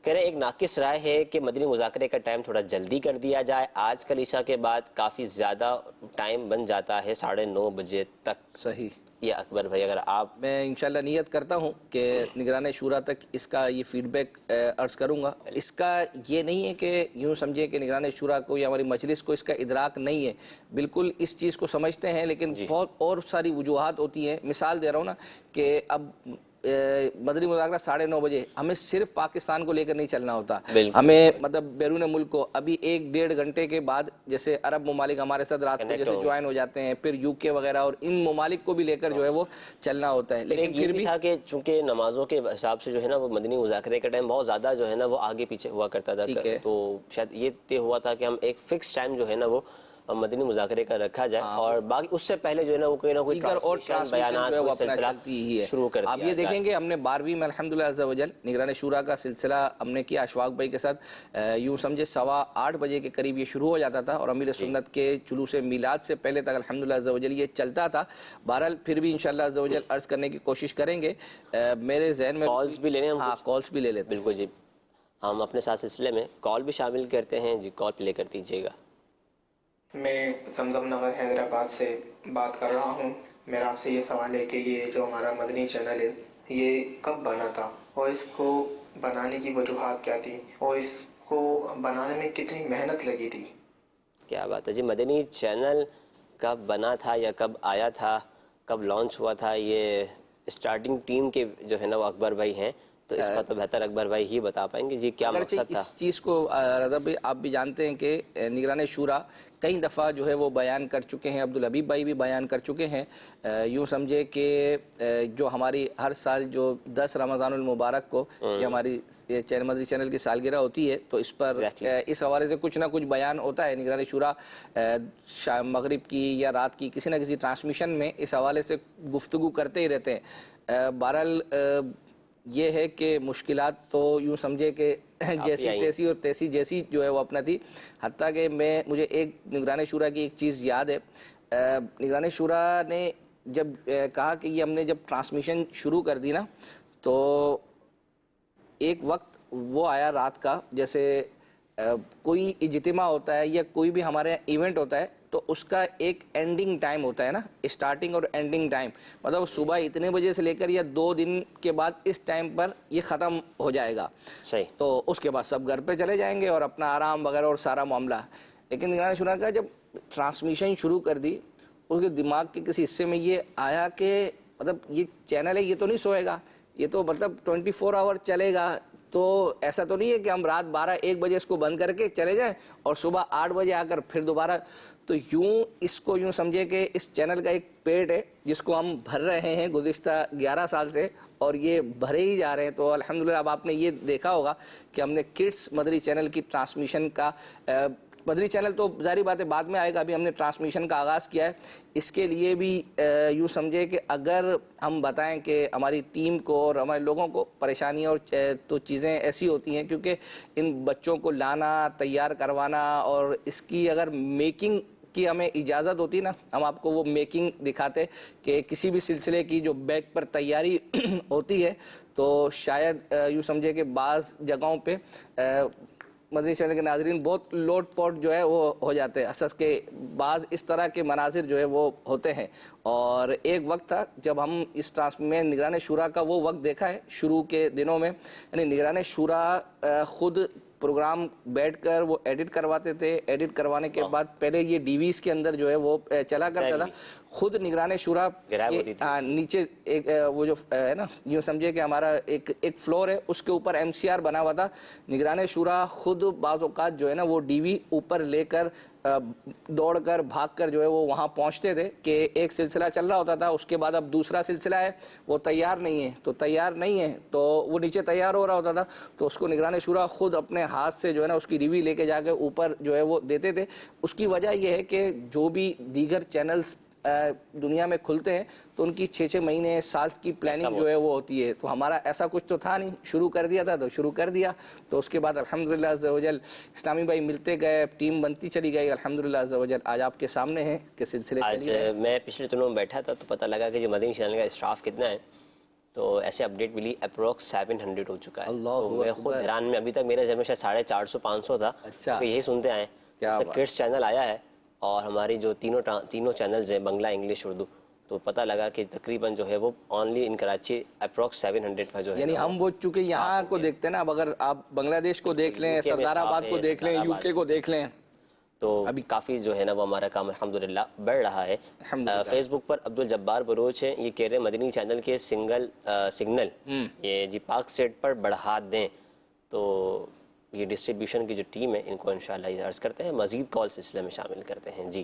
کہہ رہے ایک ناقص رائے ہے کہ مدنی مذاکرے کا ٹائم تھوڑا جلدی کر دیا جائے. آج کل عشاء کے بعد کافی زیادہ ٹائم بن جاتا ہے 9:30 بجے تک. صحیح. یہ اکبر بھائی اگر آپ میں انشاءاللہ نیت کرتا ہوں کہ نگران شورا تک اس کا یہ فیڈ بیک عرض کروں گا. اس کا یہ نہیں ہے کہ یوں سمجھے کہ نگران شورا کو یا ہماری مجلس کو اس کا ادراک نہیں ہے، بالکل اس چیز کو سمجھتے ہیں، لیکن بہت اور ساری وجوہات ہوتی ہیں. مثال دے رہا ہوں نا کہ اب مدنی مذاکرہ 9:30 بجے ہمیں صرف پاکستان کو لے کر نہیں چلنا ہوتا، ہمیں مطلب بیرون ملک کو ابھی 1-1.5 گھنٹے کے بعد جیسے عرب ممالک ہمارے ساتھ رات کو جیسے جوائن ہو جاتے ہیں، پھر UK وغیرہ اور ان ممالک کو بھی لے کر جو ہے وہ چلنا ہوتا ہے. لیکن پھر بھی تھا کہ چونکہ نمازوں کے حساب سے جو ہے نا وہ مدنی مذاکرے کا ٹائم بہت زیادہ جو ہے نا وہ آگے پیچھے ہوا کرتا تھا، تو شاید یہ طے ہوا تھا کہ ہم ایک فکس ٹائم جو ہے نا وہ مدنی مذاکرے کا رکھا جائے اور باقی اس سے پہلے جو ہے نا وہ کوئی نہ کوئی ٹرانسمیشن بیانات کا سلسلہ شروع کر دیا. آپ یہ دیکھیں گے ہم نے 12ویں میں الحمدللہ عز و جل نگران شورا کا سلسلہ ہم نے کیا اشفاق بھائی کے ساتھ، یوں سمجھے 8:15 بجے کے قریب یہ شروع ہو جاتا تھا اور امیر سنت کے جلوس میلاد سے پہلے تک الحمدللہ عز و جل یہ چلتا تھا. بہرحال پھر بھی انشاءاللہ عز و جل عرض کرنے کی کوشش کریں گے. میرے ذہن میں کالز بھی لینے، ہاں کالز بھی لے لیتے ہیں. بالکل جی، ہم اپنے ساتھ سلسلے میں کال بھی شامل کرتے ہیں. جی کال پلے کر دیجیے گا. میں زمزم نگر حیدرآباد سے بات کر رہا ہوں. میرا آپ سے یہ سوال ہے کہ یہ جو ہمارا مدنی چینل ہے یہ کب بنا تھا اور اس کو بنانے کی وجوہات کیا تھی اور اس کو بنانے میں کتنی محنت لگی تھی؟ کیا بات ہے جی. مدنی چینل کب بنا تھا یا کب آیا تھا، کب لانچ ہوا تھا، یہ اسٹارٹنگ ٹیم کے جو ہے نا وہ اکبر بھائی ہیں، تو اس کا تو بہتر اکبر بھائی ہی بتا پائیں گے. جی کیا مقصد تھا؟ اس چیز کو رضا بھائی آپ بھی جانتے ہیں کہ نگران شورا کئی دفعہ جو ہے وہ بیان کر چکے ہیں، عبدالحبیب بھائی بھی بیان کر چکے ہیں. یوں سمجھے کہ جو ہماری ہر سال جو 10 رمضان المبارک کو یہ ہماری مدنی چینل کی سالگرہ ہوتی ہے تو اس پر اس حوالے سے کچھ نہ کچھ بیان ہوتا ہے. نگران شورا مغرب کی یا رات کی کسی نہ کسی ٹرانسمیشن میں اس حوالے سے گفتگو کرتے ہی رہتے ہیں. بہرحال یہ ہے کہ مشکلات تو یوں سمجھے کہ جیسی تیسی اور تیسی جیسی جو ہے وہ اپنا تھی. حتیٰ کہ مجھے ایک نگران شورا کی ایک چیز یاد ہے. نگران شورا نے جب کہا کہ یہ ہم نے جب ٹرانسمیشن شروع کر دی نا تو ایک وقت وہ آیا رات کا، جیسے کوئی اجتماع ہوتا ہے یا کوئی بھی ہمارے ایونٹ ہوتا ہے تو اس کا ایک اینڈنگ ٹائم ہوتا ہے نا، اسٹارٹنگ اور اینڈنگ ٹائم، مطلب صبح اتنے بجے سے لے کر یا 2 دن کے بعد اس ٹائم پر یہ ختم ہو جائے گا. صحیح. تو اس کے بعد سب گھر پہ چلے جائیں گے اور اپنا آرام وغیرہ اور سارا معاملہ. لیکن نگران شورا کا جب ٹرانسمیشن شروع کر دی اس کے دماغ کے کسی حصے میں یہ آیا کہ مطلب یہ چینل ہے یہ تو نہیں سوئے گا، یہ تو مطلب 24 آور چلے گا. تو ایسا تو نہیں ہے کہ ہم رات 12-1 بجے اس کو بند کر کے چلے جائیں اور صبح 8 بجے آ کر پھر دوبارہ. تو یوں اس کو یوں سمجھے کہ اس چینل کا ایک پیٹ ہے جس کو ہم بھر رہے ہیں گزشتہ 11 سال سے اور یہ بھرے ہی جا رہے ہیں. تو الحمدللہ اب آپ نے یہ دیکھا ہوگا کہ ہم نے کڈس مدری چینل کی ٹرانسمیشن کا مدری چینل تو ظاہری بات ہے بعد میں آئے گا, ابھی ہم نے ٹرانسمیشن کا آغاز کیا ہے. اس کے لیے بھی یوں سمجھے کہ اگر ہم بتائیں کہ ہماری ٹیم کو اور ہمارے لوگوں کو پریشانیاں اور تو چیزیں ایسی ہوتی ہیں کیونکہ ان بچوں کو لانا, تیار کروانا, اور اس کی اگر میکنگ کی ہمیں اجازت ہوتی نا, ہم آپ کو وہ میکنگ دکھاتے کہ کسی بھی سلسلے کی جو بیک پر تیاری ہوتی ہے تو شاید یوں سمجھے کہ بعض جگہوں پہ مدنی چینل کے ناظرین بہت لوٹ پوٹ جو ہے وہ ہو جاتے ہیں. اساس کے بعض اس طرح کے مناظر جو ہے وہ ہوتے ہیں. اور ایک وقت تھا جب ہم اس میں نگران شورا کا وہ وقت دیکھا ہے شروع کے دنوں میں, یعنی نگران شورا خود پروگرام بیٹھ کر وہ ایڈٹ کرواتے تھے. ایڈٹ کروانے کے بعد پہلے یہ ڈی ویز کے اندر جو ہے وہ چلا کرتا تھا. خود نگران شورا نیچے ایک وہ جو ہے نا, یوں سمجھے کہ ہمارا ایک فلور ہے, اس کے اوپر ایم سی آر بنا ہوا تھا. نگران شورا خود بعض اوقات جو ہے نا وہ ڈی وی اوپر لے کر دوڑ کر بھاگ کر جو ہے وہ وہاں پہنچتے تھے کہ ایک سلسلہ چل رہا ہوتا تھا, اس کے بعد اب دوسرا سلسلہ ہے وہ تیار نہیں ہے تو وہ نیچے تیار ہو رہا ہوتا تھا, تو اس کو نگران شورا خود اپنے ہاتھ سے جو ہے نا اس کی ریوی لے کے جا کے اوپر جو ہے وہ دیتے تھے. اس کی وجہ یہ ہے کہ جو بھی دیگر چینلز دنیا میں کھلتے ہیں تو ان کی 6 مہینے سال کی پلاننگ جو ہے وہ ہوتی ہے. تو ہمارا ایسا کچھ تو تھا نہیں, شروع کر دیا تھا تو شروع کر دیا. تو اس کے بعد الحمدللہ عز و جل اسلامی بھائی ملتے گئے, ٹیم بنتی چلی گئی. الحمدللہ عز و جل آج آپ کے سامنے ہیں کہ سلسلے آج میں پچھلے دنوں میں بیٹھا تھا تو پتہ لگا کہ جو مدنی چینل کا اسٹاف کتنا ہے, تو ایسے اپڈیٹ ملی اپروکس 700 ہو چکا ہے. تو میں خود حیران میں, ابھی تک میرے ذہن میں شاید 450-500 تھا کہ یہی سنتے آئے. کڈس چینل آیا ہے اور ہماری جو تینوں چینلز ہیں بنگلہ, انگلش, اردو, تو پتہ لگا کہ تقریباً جو ہے وہ اونلی ان کراچی اپروکس 700 کا جو ہے, یعنی ہم وہ چونکہ یہاں کو دیکھتے ہیں نا, اب اگر آپ بنگلہ دیش کو دیکھ لیں, سردار آباد کو دیکھ لیں, یو کے کو دیکھ لیں, تو ابھی کافی جو ہے نا وہ ہمارا کام الحمدللہ بڑھ رہا ہے. فیس بک پر عبدالجبار بروچ ہیں, یہ کہہ رہے ہیں مدنی چینل کے سگنل یہ جی پاک سیٹ پر بڑھا دیں. تو یہ ڈسٹریبیوشن کی جو ٹیم ہے ان کو انشاءاللہ یہ عرض کرتے ہیں, مزید کال سلسلے میں شامل کرتے ہیں. جی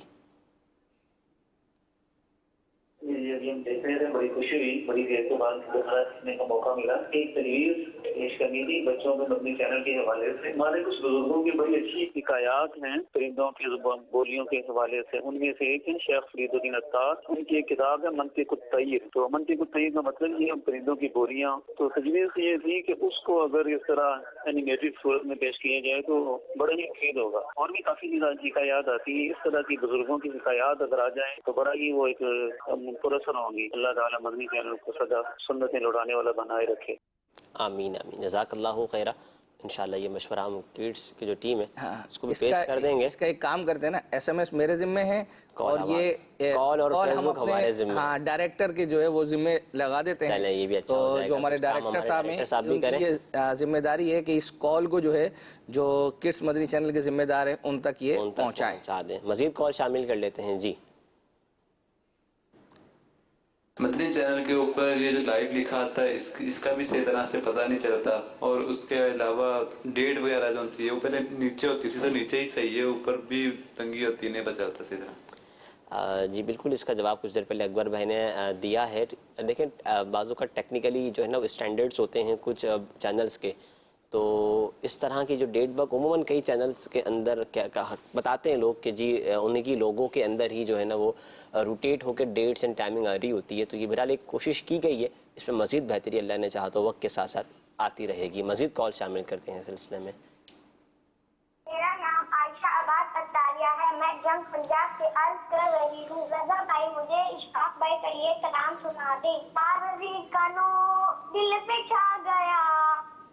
ہم دیکھ رہے تھے, بڑی خوشی ہوئی, بڑی دیر کے بعد سیکھنے کا موقع ملا. ایک تجویز پیش کرنی تھی بچوں کو مدنی چینل کے حوالے سے. ہمارے کچھ بزرگوں کی بڑی اچھی حکایات ہیں پرندوں کی بولیوں کے حوالے سے. ان میں سے ایک ہے شیخ فرید الدین عطار, ان کی ایک کتاب ہے منطق الطیر. تو منطق الطیر کا مطلب یہ ہے پرندوں کی بولیاں. تو تجویز یہ تھی کہ اس کو اگر اس طرح اینیمیٹڈ صورت میں پیش کیا جائے تو بڑا ہی مفید ہوگا. اور بھی کافی حکایات آتی ہیں اس طرح کی بزرگوں کی حکایات اگر آ جائیں تو بڑا ہی وہ ایک پرسر ہوگی. اللہ تعالیٰ مدنی چینل کو سدا سنتیں لوٹانے والا بنائے رکھے. آمین آمین. جزاک اللہ خیرہ. انشاءاللہ یہ مشورہ ہم کڈس کی جو ٹیم ہے اس کو بھی پیش کر دیں گے. اس کا ایک کام کرتے ہیں نا, ایس ایم ایس میرے ذمہ ہیں اور یہ کال ہم اپنے ڈائریکٹر کے جو ہے وہ ذمہ لگا دیتے ہیں. یہ بھی اچھا تو جو ہمارے ڈائریکٹر صاحب ہیں یہ ذمہ داری ہے کہ اس کال کو جو ہے جو کڈس مدنی چینل کے ذمہ دار ہیں ان تک یہ پہنچائیں. دیں. مزید کال شامل کر لیتے ہیں. جی مدنی چینل کے اوپر یہ جو لائیو لکھا آتا ہے اس کا بھی صحیح طرح سے پتہ نہیں چلتا, اور اس کے علاوہ ڈیٹ وغیرہ جو سی ہے وہ پہلے نیچے ہوتی تھی تو نیچے ہی صحیح ہے, اوپر بھی تنگی ہوتی نہیں پتہ چلتا صحیح طرح. جی بالکل, اس کا جواب کچھ دیر پہلے اکبر بھائی نے دیا ہے. دیکھیں بعضوں کا ٹیکنیکلی جو ہے نا اسٹینڈرڈس ہوتے ہیں کچھ چینلز کے, تو اس طرح کی جو ڈیٹ بک عموماً کئی چینلز کے اندر کیا بتاتے ہیں لوگ کہ جی ان کی لوگوں کے اندر ہی جو ہے نا وہ روٹیٹ ہو کے ڈیٹس اینڈ ٹائمنگ آ رہی ہوتی ہے. تو یہ بہرحال ایک کوشش کی گئی ہے, اس میں مزید بہتری اللہ نے چاہا تو وقت کے ساتھ ساتھ آتی رہے گی. مزید کال شامل کرتے ہیں سلسلے میں. میرا نام عائشہ آباد اتاریہ ہے, میں جنگ پنجاب سے عرض کر رہی ہوں. رضا بھائی مجھے اشفاق بھائی کا یہ کلام سنا دیں. بارہویں کنو دل پہ چھا گیا,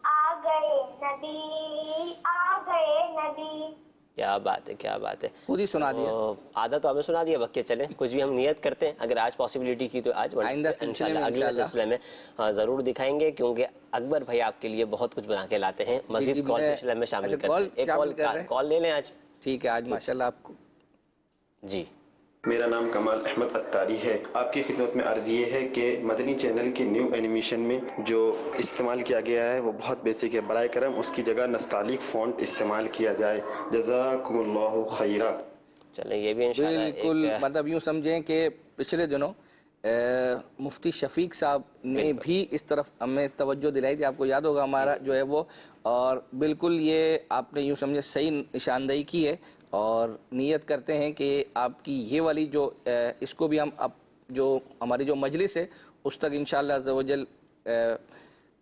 آ گئے نبی, آ گئے نبی. کیا بات ہے, کیا بات ہے. خود ہی سنا دیا. آدھا تو ہمیں سنا دیا, وقت چلیں کچھ بھی ہم نیت کرتے ہیں. اگر آج پاسبلٹی کی تو آج انشاءاللہ اگلے سلسلے میں ضرور دکھائیں گے, کیونکہ اکبر بھائی آپ کے لیے بہت کچھ بنا کے لاتے ہیں. مزید کال سلسلے میں شامل کرتے ہیں. ایک کال لے لیں آج. ٹھیک ہے, آج ماشاءاللہ آپ کو. جی میرا نام کمال احمد اتاری ہے. آپ کی خدمت میں عرض یہ ہے کہ مدنی چینل کی نیو اینیمیشن میں جو استعمال کیا گیا ہے وہ بہت بیسک ہے. برائے کرم اس کی جگہ نستعلیق فونٹ استعمال کیا جائے. جزاکم اللہ خیرہ. چلیں یہ بھی انشاءاللہ بالکل, مطلب یوں سمجھیں کہ پچھلے دنوں مفتی شفیق صاحب نے بھی اس طرف ہمیں توجہ دلائی تھی، آپ کو یاد ہوگا ہمارا جو ہے وہ، اور بالکل یہ آپ نے یوں سمجھے صحیح نشاندہی کی ہے، اور نیت کرتے ہیں کہ آپ کی یہ والی جو اس کو بھی ہم اب جو ہماری جو مجلس ہے اس تک انشاءاللہ عز و جل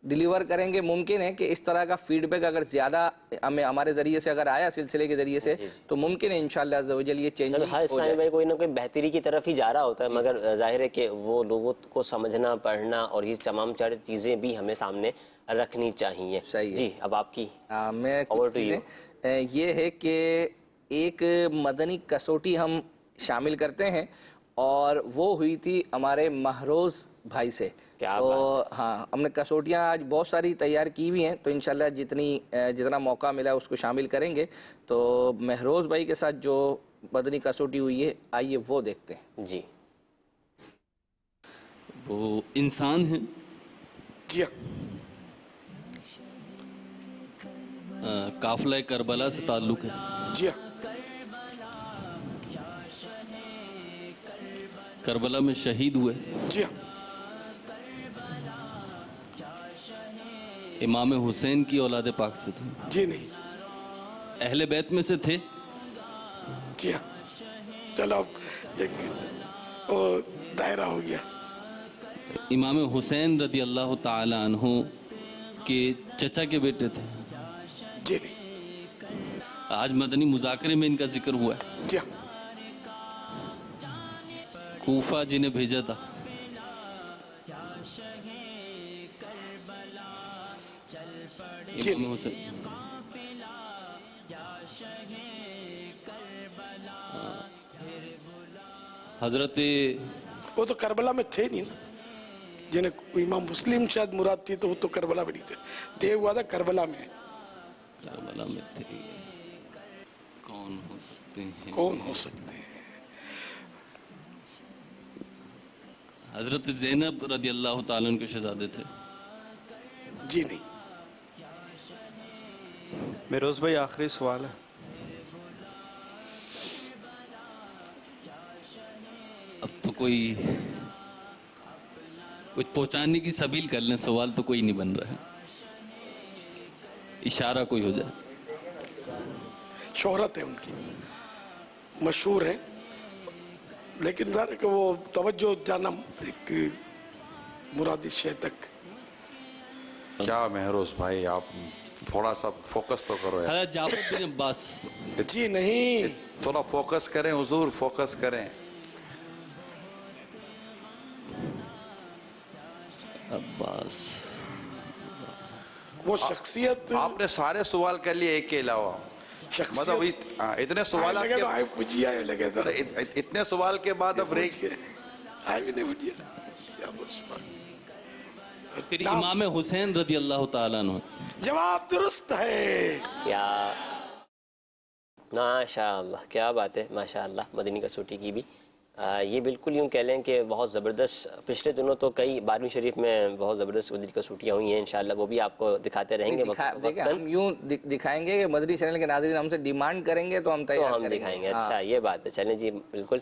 ڈیلیور کریں گے۔ ممکن ہے کہ اس طرح کا فیڈ بیک اگر زیادہ ہمیں ہمارے ذریعے سے اگر آیا، سلسلے کے ذریعے سے، تو ممکن ہے انشاءاللہ عز و جل یہ چینج ہر اسلامی بھائی کوئی نہ کوئی بہتری کی طرف ہی جا رہا ہوتا ہے، مگر ظاہر ہے کہ وہ لوگوں کو سمجھنا، پڑھنا اور یہ تمام چیزیں بھی ہمیں سامنے رکھنی چاہیے۔ جی اب آپ کی میں یہ ہے کہ ایک مدنی کسوٹی ہم شامل کرتے ہیں، اور وہ ہوئی تھی ہمارے مہروز بھائی سے۔ تو ہاں، ہم نے کسوٹیاں آج بہت ساری تیار کی بھی ہیں، تو انشاءاللہ جتنا موقع ملا اس کو شامل کریں گے۔ تو مہروز بھائی کے ساتھ جو مدنی کسوٹی ہوئی ہے، آئیے وہ دیکھتے ہیں۔ جی وہ انسان ہیں، جی قافلہ کربلا سے تعلق ہے، جی کربلا میں شہید ہوئے، جی امام حسین کی اولاد پاک سے تھے، جی نہیں اہل بیت میں سے تھے۔ جی چلو ایک دائرہ ہو گیا۔ امام حسین رضی اللہ تعالی عنہ کے چچا کے بیٹے تھے۔ جی نہیں آج مدنی مذاکرے میں ان کا ذکر ہوا ہے۔ جی کوفہ جنہیں بھیجا تھا، امام حسین حضرت وہ تو کربلا میں تھے نہیں نا، جنہیں امام مسلم شاید مراد تھی، تو وہ تو کربلا میں نہیں تھے، طے ہوا تھا کربلا میں۔ کربلا میں تھے، کون ہو سکتے ہیں؟ کون ہو سکتے ہیں؟ حضرت زینب رضی اللہ تعالیٰ عنہ کے شہزادے تھے۔ جی نہیں مہروز بھائی آخری سوال ہے۔ اب تو کوئی کچھ پہنچانے کی سبیل کر لیں، سوال تو کوئی نہیں بن رہا ہے، اشارہ کوئی ہو جائے۔ شہرت ہے ان کی، مشہور ہے، لیکن ظاہر ہے کہ وہ توجہ جانا ایک مرادی شے تک۔ کیا مہروز بھائی آپ تھوڑا سا فوکس تو کرو یار۔ حضرت جعفر بن عباس۔ جی نہیں، تھوڑا فوکس کریں حضور، فوکس کریں۔ عباس وہ شخصیت، آپ نے سارے سوال کر لیے ایک کے علاوہ، مطلب اتنے سوالات اتنے سوال کے بعد اب ریک پھر امام حسین رضی اللہ تعالیٰ عنہ۔ جواب درست ہے۔ کیا ماشاءاللہ، کیا بات ہے، ماشاءاللہ مدنی کسوٹی کی بھی یہ بالکل یوں کہہ لیں کہ بہت زبردست۔ پچھلے دنوں تو کئی 12ویں شریف میں بہت زبردست مدنی کسوٹیاں ہوئی ہیں، انشاءاللہ وہ بھی آپ کو دکھاتے رہیں گے۔ دیکھیں ہم یوں دکھائیں گے کہ مدنی چینل کے ناظرین ہم سے ڈیمانڈ کریں گے تو ہم تیار کریں گے، دکھائیں گے۔ اچھا یہ بات ہے، چلیں جی بالکل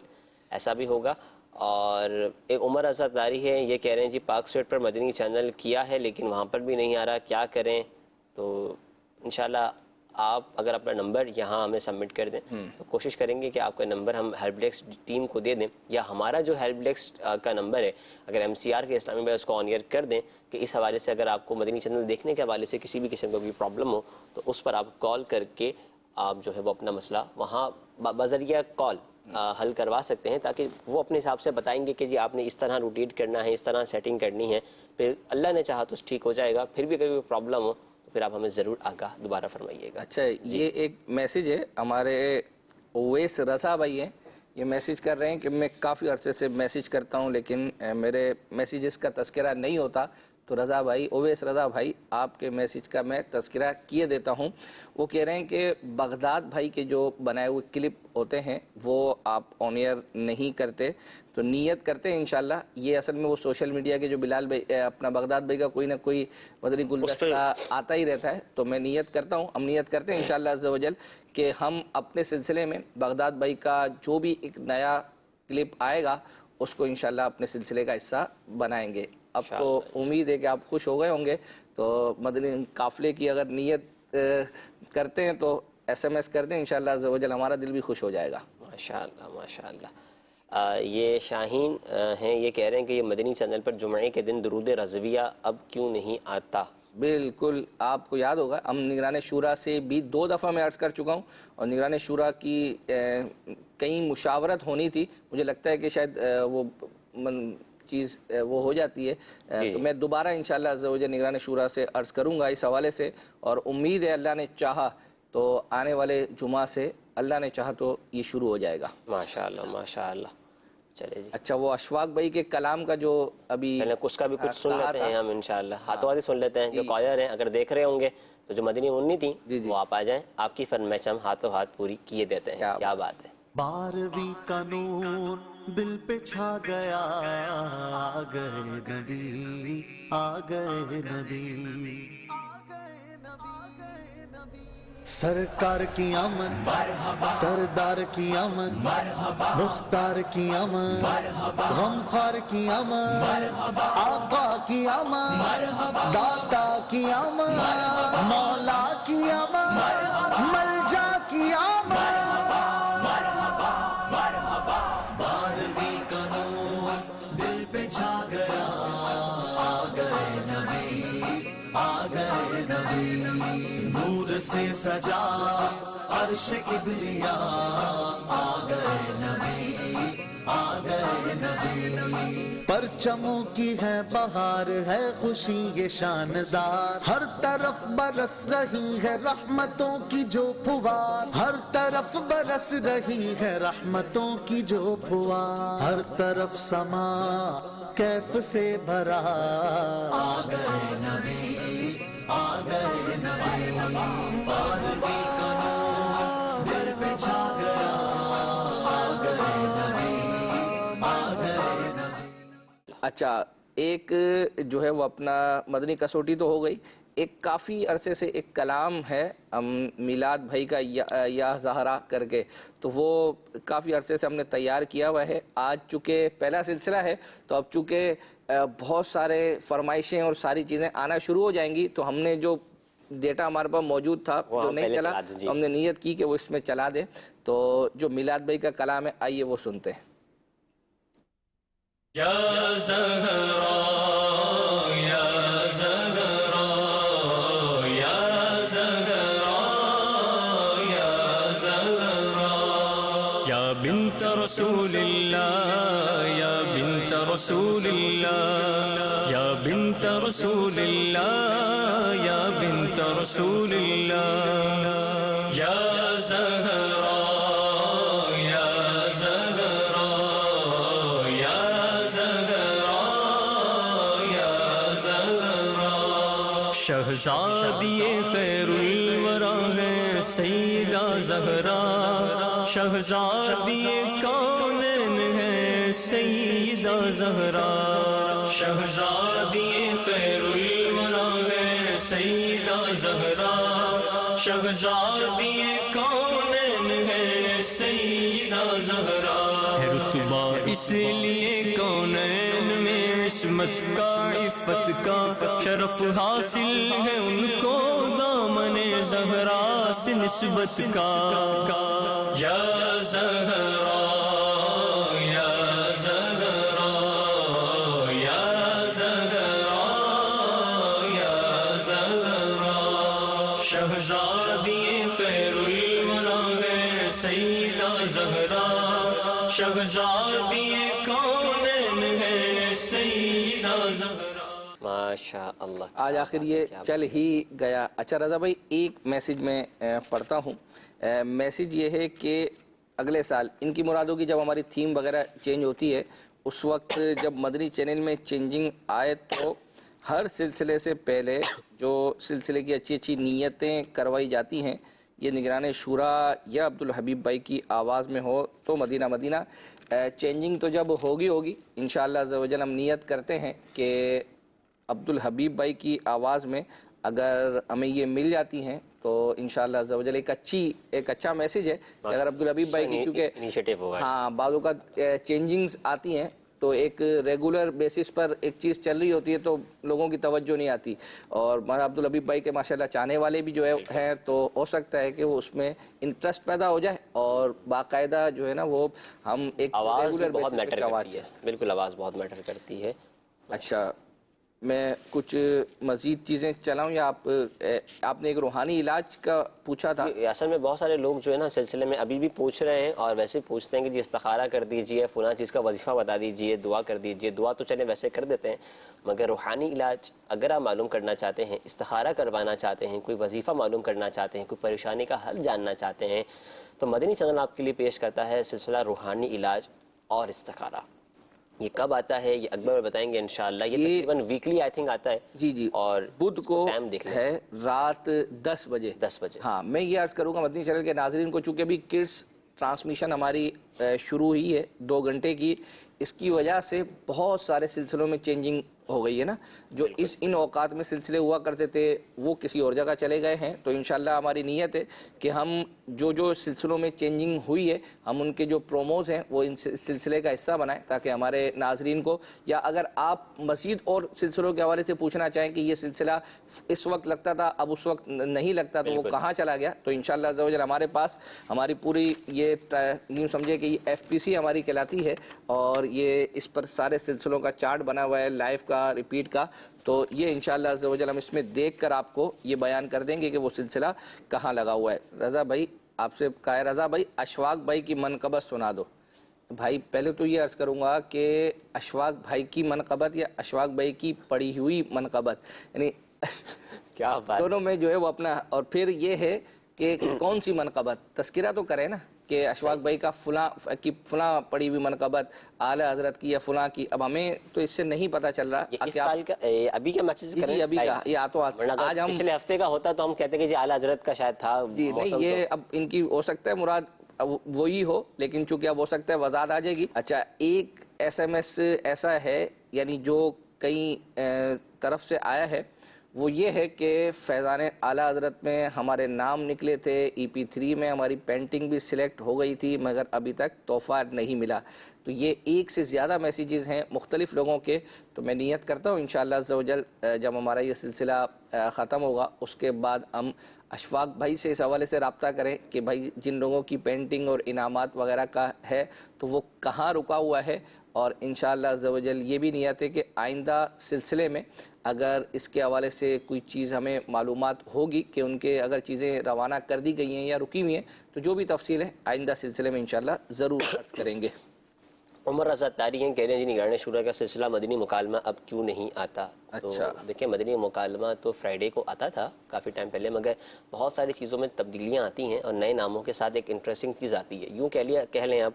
ایسا بھی ہوگا۔ اور ایک عمر ازا تاری ہے، یہ کہہ رہے ہیں جی پاک اسٹیٹ پر مدنی چینل کیا ہے لیکن وہاں پر بھی نہیں آ رہا، کیا کریں؟ تو انشاءاللہ آپ اگر اپنا نمبر یہاں ہمیں سبمٹ کر دیں تو کوشش کریں گے کہ آپ کا نمبر ہم ہیلپ ڈیسک ٹیم کو دے دیں، یا ہمارا جو ہیلپ ڈیسک کا نمبر ہے اگر MCR کے اسلامی بھائی اس کو آن ایئر کر دیں کہ اس حوالے سے اگر آپ کو مدنی چینل دیکھنے کے حوالے سے کسی بھی قسم کا کوئی پرابلم ہو تو اس پر آپ کال کر کے آپ جو ہے وہ اپنا مسئلہ وہاں بذریعہ کال حل کروا سکتے ہیں، تاکہ وہ اپنے حساب سے بتائیں گے کہ جی آپ نے اس طرح روٹیٹ کرنا ہے، اس طرح سیٹنگ کرنی ہے، پھر اللہ نے چاہا تو ٹھیک ہو جائے گا۔ پھر بھی اگر کوئی پرابلم ہو تو پھر آپ ہمیں ضرور آگاہ دوبارہ فرمائیے گا۔ اچھا یہ ایک میسیج ہے، ہمارے اویس رضا بھائی ہیں، یہ میسیج کر رہے ہیں کہ میں کافی عرصے سے میسیج کرتا ہوں لیکن میرے میسیجز کا تذکرہ نہیں ہوتا، تو رضا بھائی، اویس رضا بھائی، آپ کے میسیج کا میں تذکرہ کیے دیتا ہوں۔ وہ کہہ رہے ہیں کہ بغداد بھائی کے جو بنائے ہوئے کلپ ہوتے ہیں وہ آپ آن ایئر نہیں کرتے، تو نیت کرتے ہیں انشاءاللہ۔ یہ اصل میں وہ سوشل میڈیا کے جو بلال بھائی اپنا بغداد بھائی کا کوئی نہ کوئی مدنی گلدستہ آتا ہی رہتا ہے، تو میں نیت کرتا ہوں، ہم نیت کرتے ہیں انشاءاللہ عز و جل کہ ہم اپنے سلسلے میں بغداد بھائی کا جو بھی ایک نیا کلپ آئے گا اس کو انشاءاللہ اپنے سلسلے کا حصہ بنائیں گے. اب تو امید ہے کہ آپ خوش ہو گئے ہوں گے. تو مدنی قافلے کی اگر نیت کرتے ہیں تو SMS کر دیں, انشاءاللہ عز و جل ہمارا دل بھی خوش ہو جائے گا. ماشاءاللہ ماشاءاللہ. یہ شاہین ہیں, یہ کہہ رہے ہیں کہ یہ مدنی چینل پر جمعے کے دن درود رضویہ اب کیوں نہیں آتا؟ بالکل, آپ کو یاد ہوگا ہم نگران شورا سے بھی 2 دفعہ میں عرض کر چکا ہوں, اور نگران شورا کی کئی مشاورت ہونی تھی. مجھے لگتا ہے کہ شاید وہ چیز وہ ہو جاتی ہے, تو میں دوبارہ انشاءاللہ عز و جل نگران شورا سے عرض کروں گا اس حوالے سے, اور امید ہے اللہ نے چاہا تو آنے والے جمعہ سے اللہ نے چاہا تو یہ شروع ہو جائے گا. ماشاءاللہ ماشاءاللہ. چلے جی. اچھا, وہ اشفاق بھائی کے کلام کا جو ابھی اس کا بھی کچھ سن لیتے ہیں ہم انشاءاللہ, ہاتھوں ہاتھ سن لیتے ہیں. جو کالر ہیں اگر دیکھ رہے ہوں گے تو جو مدنی منی تھی وہ آپ آ جائیں, آپ کی فرمائش ہم ہاتھوں ہاتھ پوری کیے دیتے ہیں. کیا بات ہے. 12ویں کا نور دل پہ چھا گیا, آ گئے نبی, آ گئے نبی. سرکار کی آمد, سردار کی آمد, مختار کی آمد, غمخوار کی آمد, آقا کی آمد, داتا کی آمد, مولا کی آمد, ملجا کی آمد. 12ویں کا نور دل پہ چھا گیا, آ گئے نبی, آ گئے نبی. نور سے سجا عرش کبریا, آ گئے نبی, آ گئے نبی. پرچموں کی ہے بہار, ہے خوشی یہ شاندار, ہر طرف برس رہی ہے رحمتوں کی جو پھوار, ہر طرف برس رہی ہے رحمتوں کی جو پھوار, ہر طرف سما کیف سے بھرا, آ گئے نبی, آ گئے نبی. 12ویں کا نور دل پہ چھا گیا, آ گئے نبی, آ گئے نبی. اچھا, ایک جو ہے وہ اپنا مدنی کسوٹی تو ہو گئی, ایک کافی عرصے سے ایک کلام ہے میلاد بھائی کا یا زہرا کر کے, تو وہ کافی عرصے سے ہم نے تیار کیا ہوا ہے. آج چونکہ پہلا سلسلہ ہے تو اب چونکہ بہت سارے فرمائشیں اور ساری چیزیں آنا شروع ہو جائیں گی, تو ہم نے جو ڈیٹا ہمارے پاس موجود تھا جو نہیں چلا, تو ہم نے نیت کی کہ وہ اس میں چلا دیں. تو جو میلاد بھائی کا کلام ہے آئیے وہ سنتے ہیں. یا زہرا, یا زہرا, یا زہرا, یا زہرا, یا بنت رسول اللہ, یا بنت رسول اللہ, یا بنت رسول اللہ, یا بنت رسول اللہ. یا زہرا, یا زہرا, یا زہرا, یا زہرا. شہزادی خیر الورا ہے سیدہ زہرا, شہزادی کونین ہے سیدہ زہرا, شہزادی خیر الورا ہے سیدہ زہرا, شہزادی کونین ہے سیدہ زہرا. رتبہ اس لیے کونین میں عصمت کا, عفت کا شرف حاصل ہے ان کو دامن زہرا سے نسبت کا. یا زہرا, یا زہرا, یا زہرا, یا زہرا. شہزادی خیر الورا ہے سیدہ زہرا, شہزادی کونین ہے سیدہ زہرا. ماشاء اللہ. آج آخر یہ چل ہی گیا. اچھا رضا بھائی, ایک میسیج میں پڑھتا ہوں. میسیج یہ ہے کہ اگلے سال ان کی مرادوں کی جب ہماری تھیم وغیرہ چینج ہوتی ہے, اس وقت جب مدنی چینل میں چینجنگ آئے تو ہر سلسلے سے پہلے جو سلسلے کی اچھی اچھی نیتیں کروائی جاتی ہیں, یہ نگران شورا یا عبدالحبیب بھائی کی آواز میں ہو تو مدینہ مدینہ. چینجنگ تو جب ہوگی انشاءاللہ عز و جل ہم نیت کرتے ہیں کہ عبدالحبیب بھائی کی آواز میں اگر ہمیں یہ مل جاتی ہیں تو انشاءاللہ عز و جل ایک اچھا میسیج ہے کہ اگر عبدالحبیب بھائی کی, کیونکہ ہاں بعض اوقات چینجنگز آتی ہیں تو ایک ریگولر بیسس پر ایک چیز چل رہی ہوتی ہے تو لوگوں کی توجہ نہیں آتی. اور مولانا عبدالحبیب بھائی کے ماشاءاللہ چاہنے والے بھی جو ہیں تو ہو سکتا ہے کہ وہ اس میں انٹرسٹ پیدا ہو جائے اور باقاعدہ جو ہے نا وہ ہم ایک آواز بہت میٹر کرتی ہے. بالکل آواز بہت میٹر کرتی ہے. اچھا میں کچھ مزید چیزیں چلاؤں یا آپ نے ایک روحانی علاج کا پوچھا تھا؟ اصل میں بہت سارے لوگ جو ہے نا سلسلے میں ابھی بھی پوچھ رہے ہیں اور ویسے پوچھتے ہیں کہ جی استخارہ کر دیجئے، فلاں چیز کا وظیفہ بتا دیجئے، دعا کر دیجئے. دعا تو چلیں ویسے کر دیتے ہیں، مگر روحانی علاج اگر آپ معلوم کرنا چاہتے ہیں، استخارہ کروانا چاہتے ہیں، کوئی وظیفہ معلوم کرنا چاہتے ہیں، کوئی پریشانی کا حل جاننا چاہتے ہیں، تو مدنی چینل آپ کے لیے پیش کرتا ہے سلسلہ روحانی علاج اور استخارہ. یہ کب آتا ہے یہ اکبر بتائیں گے انشاءاللہ. یہ تقریباً ویکلی آئی تھنک آتا ہے. جی اور بدھ کو ٹائم دیکھ لیں ہے رات 10 بجے. ہاں میں یہ عرض کروں گا مدنی چینل کے ناظرین کو، چونکہ ابھی کڈس ٹرانسمیشن ہماری شروع ہوئی ہے 2 گھنٹے کی، اس کی وجہ سے بہت سارے سلسلوں میں چینجنگ ہو گئی ہے نا. جو ان اوقات میں سلسلے ہوا کرتے تھے وہ کسی اور جگہ چلے گئے ہیں. تو انشاءاللہ ہماری نیت ہے کہ ہم جو سلسلوں میں چینجنگ ہوئی ہے ہم ان کے جو پروموز ہیں وہ ان سلسلے کا حصہ بنائیں تاکہ ہمارے ناظرین کو، یا اگر آپ مزید اور سلسلوں کے حوالے سے پوچھنا چاہیں کہ یہ سلسلہ اس وقت لگتا تھا اب اس وقت نہیں لگتا تو وہ کہاں چلا گیا، تو انشاءاللہ عز و جل ہمارے پاس ہماری پوری یہ یوں سمجھے کہ یہ FPC ہماری کہلاتی ہے اور یہ اس پر سارے سلسلوں کا چارٹ بنا ہوا ہے، لائیو کا، ریپیٹ کا. تو یہ انشاءاللہ عز و جل ہم اس میں دیکھ کر آپ کو یہ بیان کر دیں گے کہ وہ سلسلہ کہاں لگا ہوا ہے. رضا بھائی آپ سے کہا ہے، رضا بھائی اشفاق بھائی کی منقبت سنا دو. بھائی پہلے تو یہ عرض کروں گا کہ اشفاق بھائی کی منقبت یا اشفاق بھائی کی پڑھی ہوئی منقبت، یعنی کیا بات دونوں میں جو ہے وہ اپنا، اور پھر یہ ہے کہ کون سی منقبت، تذکرہ تو کریں نا کہ اشفاق بھائی کا فلاں پڑھی ہوئی منقبت اعلیٰ حضرت کی یا فلاں کی. اب ہمیں تو اس سے نہیں پتہ چل رہا اس سال کا ابھی کا میسج کریں. ابھی کا یہ آج ہم پچھلے ہفتے کا ہوتا تو ہم کہتے کہ جی اعلیٰ حضرت کا شاید تھا. جی نہیں، یہ اب ان کی ہو سکتا ہے مراد وہی ہو، لیکن چونکہ اب ہو سکتا ہے وضاحت آ جائے گی. اچھا ایک SMS ایسا ہے یعنی جو کئی طرف سے آیا ہے، وہ یہ ہے کہ فیضان اعلیٰ حضرت میں ہمارے نام نکلے تھے، EP3 میں ہماری پینٹنگ بھی سلیکٹ ہو گئی تھی مگر ابھی تک تحفہ نہیں ملا. تو یہ ایک سے زیادہ میسیجز ہیں مختلف لوگوں کے. تو میں نیت کرتا ہوں انشاءاللہ عز و جل جب ہمارا یہ سلسلہ ختم ہوگا اس کے بعد ہم اشفاق بھائی سے اس حوالے سے رابطہ کریں کہ بھائی جن لوگوں کی پینٹنگ اور انعامات وغیرہ کا ہے تو وہ کہاں رکا ہوا ہے. اور انشاءاللہ عز و جل یہ بھی نیت ہے کہ آئندہ سلسلے میں اگر اس کے حوالے سے کوئی چیز ہمیں معلومات ہوگی کہ ان کے اگر چیزیں روانہ کر دی گئی ہیں یا رکی ہوئی ہیں تو جو بھی تفصیل ہے آئندہ سلسلے میں انشاءاللہ ضرور عرض کریں گے. عمر رضا تاری ہیں، کہہ رہے ہیں جی نگران شورا کا سلسلہ مدنی مکالمہ اب کیوں نہیں آتا؟ تو دیکھیں مدنی مکالمہ تو فرائیڈے کو آتا تھا کافی ٹائم پہلے، مگر بہت ساری چیزوں میں تبدیلیاں آتی ہیں اور نئے ناموں کے ساتھ ایک انٹرسٹنگ چیز آتی ہے. یوں کہہ لیں آپ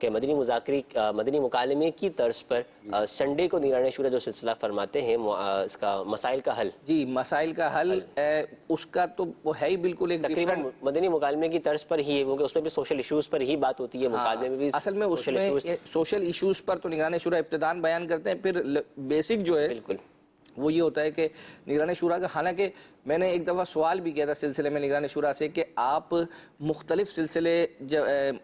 کہ مدنی مکالمے کی طرز پر سنڈے کو نگران شورا جو سلسلہ فرماتے ہیں اس کا مسائل کا حل. جی مسائل کا حل اس کا تو وہ ہے ہی بالکل ایک تقریباً مدنی مکالمے کی طرز پر ہی ہے، کیونکہ اس میں بھی سوشل ایشوز پر ہی بات ہوتی ہے. مکالمے میں بھی اصل میں اس میں سوشل ایشوز پر تو نگران شورا ابتدان بیان کرتے ہیں، پھر بیسک جو ہے بالکل وہ یہ ہوتا ہے کہ نگران شورا کا، حالانکہ میں نے ایک دفعہ سوال بھی کیا تھا سلسلے میں نگران شورا سے کہ آپ مختلف سلسلے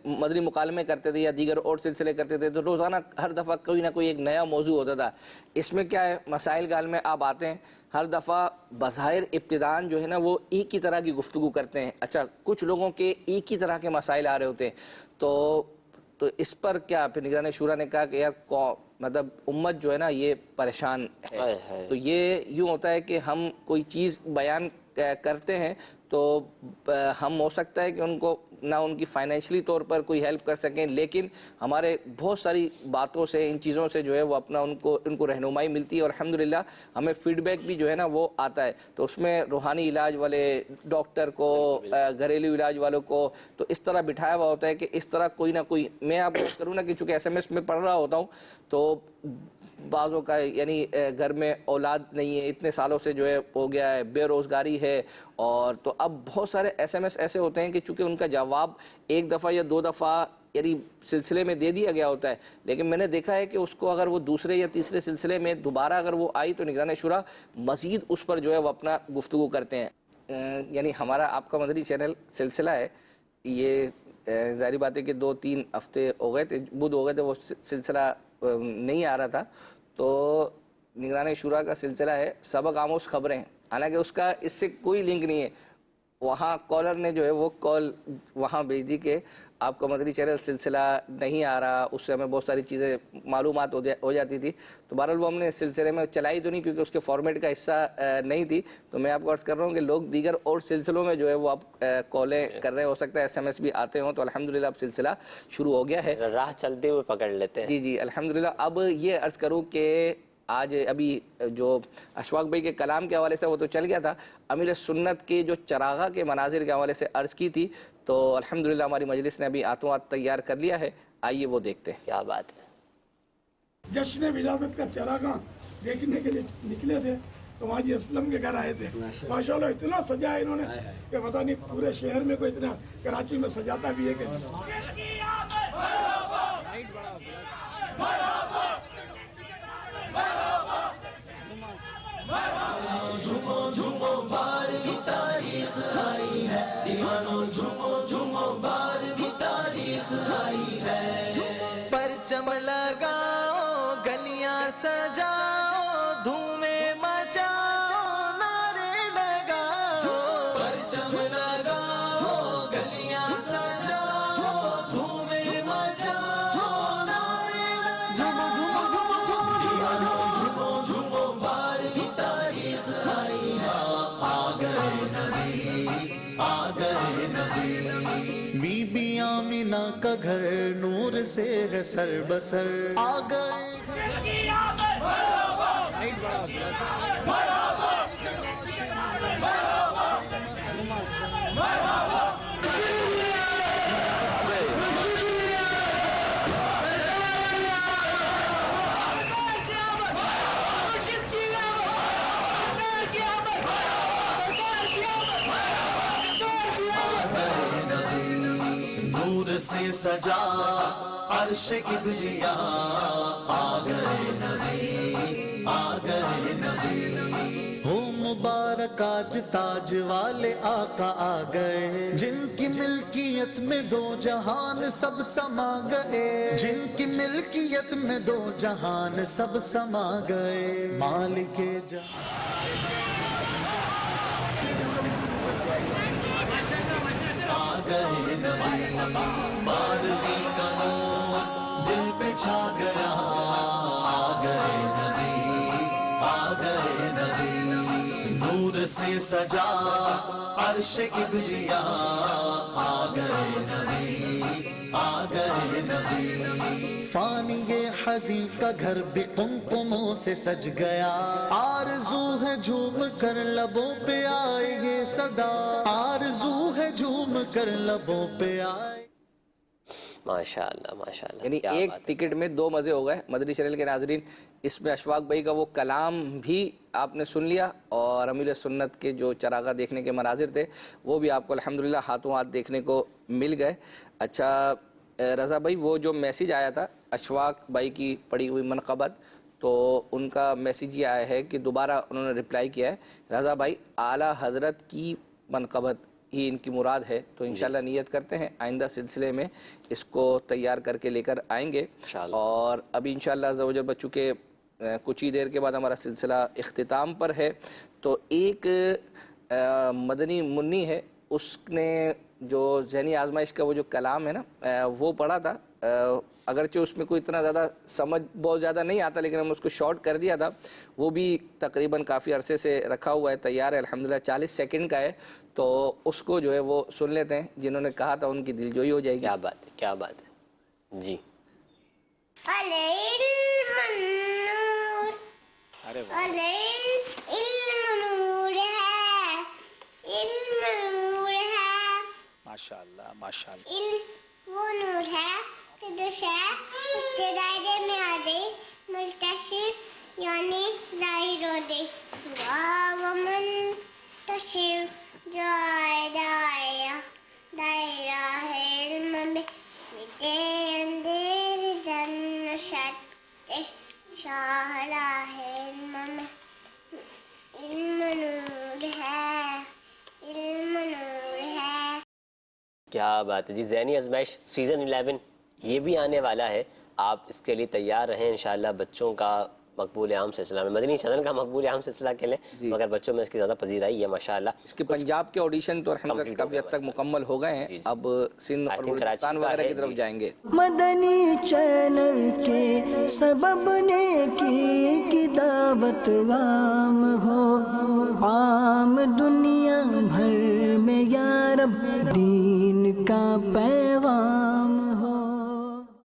مدنی مکالمے کرتے تھے یا دیگر اور سلسلے کرتے تھے تو روزانہ ہر دفعہ کوئی نہ کوئی ایک نیا موضوع ہوتا تھا. اس میں کیا ہے مسائل کا حل میں آپ آتے ہیں ہر دفعہ بظاہر ابتدان جو ہے نا وہ ایک ہی طرح کی گفتگو کرتے ہیں. اچھا کچھ لوگوں کے ایک ہی طرح کے مسائل آ رہے ہوتے ہیں تو اس پر کیا پھر نگران شورا نے کہا کہ یار مطلب امت جو ہے نا یہ پریشان ہے. تو یہ یوں ہوتا ہے کہ ہم کوئی چیز بیان کرتے ہیں تو ہم ہو سکتا ہے کہ ان کو نہ ان کی فائنینشلی طور پر کوئی ہیلپ کر سکیں، لیکن ہمارے بہت ساری باتوں سے ان چیزوں سے جو ہے وہ اپنا ان کو رہنمائی ملتی ہے اور الحمدللہ ہمیں فیڈ بیک بھی جو ہے نا وہ آتا ہے. تو اس میں روحانی علاج والے ڈاکٹر کو، گھریلو علاج والوں کو تو اس طرح بٹھایا ہوا ہوتا ہے کہ اس طرح کوئی نہ کوئی، میں آپ کو کروں نا کہ چونکہ SMS میں پڑھ رہا ہوتا ہوں تو بعضوں کا یعنی گھر میں اولاد نہیں ہے، اتنے سالوں سے جو ہے ہو گیا ہے، بے روزگاری ہے، اور تو اب بہت سارے SMS ایسے ہوتے ہیں کہ چونکہ ان کا جواب ایک دفعہ یا 2 دفعہ یعنی سلسلے میں دے دیا گیا ہوتا ہے، لیکن میں نے دیکھا ہے کہ اس کو اگر وہ دوسرے یا تیسرے سلسلے میں دوبارہ اگر وہ آئی تو نگران شورا مزید اس پر جو ہے وہ اپنا گفتگو کرتے ہیں. یعنی ہمارا آپ کا مدنی چینل سلسلہ ہے، یہ ظاہری بات ہے کہ 2-3 ہفتے ہو گئے تھے، بدھ ہو گئے تھے، وہ سلسلہ نہیں آ رہا تھا. تو نگران شورا کا سلسلہ ہے سبق آموز خبریں، حالانکہ اس کا اس سے کوئی لنک نہیں ہے. وہاں کالر نے جو ہے وہ کال وہاں بھیج دی کہ آپ کا مدنی چینل سلسلہ نہیں آ رہا، اس سے ہمیں بہت ساری چیزیں معلومات ہو جاتی تھی. تو بہرحال وہ ہم نے سلسلے میں چلائی تو نہیں کیونکہ اس کے فارمیٹ کا حصہ نہیں تھی. تو میں آپ کو عرض کر رہا ہوں کہ لوگ دیگر اور سلسلوں میں جو ہے وہ آپ کالیں کر رہے ہیں، ہو سکتا ہے SMS بھی آتے ہوں. تو الحمدللہ اب سلسلہ شروع ہو گیا ہے، راہ چلتے ہوئے پکڑ لیتے ہیں. جی الحمدللہ. اب یہ عرض کروں کہ آج ابھی جو اشفاق بھائی کے کلام کے حوالے سے وہ تو چل گیا تھا، امیر سنت کے جو چراغاں کے مناظر کے حوالے سے عرض کی تھی. تو الحمدللہ ہماری مجلس نے ابھی ہاتھوں ہاتھ تیار کر لیا ہے، آئیے وہ دیکھتے ہیں. کیا بات ہے. جشن ولادت کا چراغاں دیکھنے کے لیے نکلے تھے تو حاجی اسلم کے گھر آئے تھے. ماشاءاللہ اتنا سجایا انہوں نے کہ پتہ نہیں پورے شہر میں کوئی اتنا کراچی میں سجاتا بھی ہے کہ جھومو جھومو بار کی تاریخ آئی ہے، دیوانوں جھومو جھومو بار کی تاریخ آئی ہے. پرچم لگاؤ گلیاں سجاؤ دھومیں مچاؤ نعرے لگاؤ. پرچم لگاؤ گلیاں سجاؤ دھومیں مچاؤ نعرے لگاؤ. دیوانوں جھومو جھومو بار کی تاریخ آئی ہے. آ گئے نبی آ گئے نبی. بی بی آمینہ کا گھر نور سے ہے سر بسر. آ گئے نور سے سجا عرش کبریا. آ گئے نبی آ گئے نبی. ہو مبارک آج تاج والے آقا آ گئے، جن کی ملکیت میں 2 جہان سب سما گئے. جن کی ملکیت میں 2 جہان سب سما گئے. مالک جہان آ گئے نبی. 12ویں کا نور دل پہ چھا گیا. آ گئے نبی آ گئے نبی. نور سے سجا عرش کبریا. آ گئے نبی آ گئے نبی. فانی یہ حزین کا گھر بھی قمقموں سے سج گیا. آرزو ہے جھوم کر لبوں پہ آئے یہ صدا. آرزو ہے جھوم کر لبوں پہ آئے. ماشاءاللہ ماشاءاللہ. یعنی ایک ٹکٹ میں 2 مزے ہو گئے مدنی چینل کے ناظرین. اس میں اشفاق بھائی کا وہ کلام بھی آپ نے سن لیا اور امیر سنت کے جو چراغاں دیکھنے کے مناظر تھے وہ بھی آپ کو الحمدللہ ہاتھوں ہاتھ دیکھنے کو مل گئے. اچھا رضا بھائی، وہ جو میسیج آیا تھا اشفاق بھائی کی پڑھی ہوئی منقبت، تو ان کا میسیج یہ آیا ہے کہ دوبارہ انہوں نے رپلائی کیا ہے. رضا بھائی اعلیٰ حضرت کی منقبت ہی ان کی مراد ہے، تو انشاءاللہ نیت کرتے ہیں آئندہ سلسلے میں اس کو تیار کر کے لے کر آئیں گے. اور ابھی انشاءاللہ عز و جل بچوں کے کچھ ہی دیر کے بعد ہمارا سلسلہ اختتام پر ہے. تو ایک مدنی منی ہے، اس نے جو ذہنی آزمائش کا وہ جو کلام ہے نا وہ پڑھا تھا. اگرچہ اس میں کوئی اتنا زیادہ سمجھ بہت زیادہ نہیں آتا، لیکن ہم اس کو شارٹ کر دیا تھا. وہ بھی تقریباً کافی عرصے سے رکھا ہوا ہے، تیار ہے الحمدللہ. 40 سیکنڈ کا ہے، تو اس کو جو ہے وہ سن لیتے ہیں. جنہوں نے کہا تھا ان کی دل جوئی ہو جائے گی. کیا بات ہے کیا بات ہے. جی ماشاءاللہ ماشاءاللہ. علم وہ نور ہے کہ جو شے اس کے دائرے میں آ گئی منتشر یعنی ظاہر ہو گئی. وہ منتشر جو دائرہ ہے علم میں مٹے اندھیر جن شت شاہرہ ہے علم میں. علم نور ہے علم نور ہے. کیا بات ہے جی. ذہنی آزمائش سیزن 11 یہ بھی آنے والا ہے, آپ اس کے لیے تیار رہیں انشاءاللہ. بچوں کا مقبول عام سلسلہ میں, مدنی چینل کا مقبول عام سلسلہ کے لیں, مگر بچوں میں اس کی زیادہ پذیرائی ہے ماشاءاللہ. اس کے پنجاب کے آڈیشن تو الحمدللہ کافی حد تک مکمل ہو گئے ہیں, اب سندھ اور بلوچستان وغیرہ کی طرف جائیں گے. مدنی چینل کے سبب نیکی کی دعوت عام ہو, عام دنیا بھر میں یا رب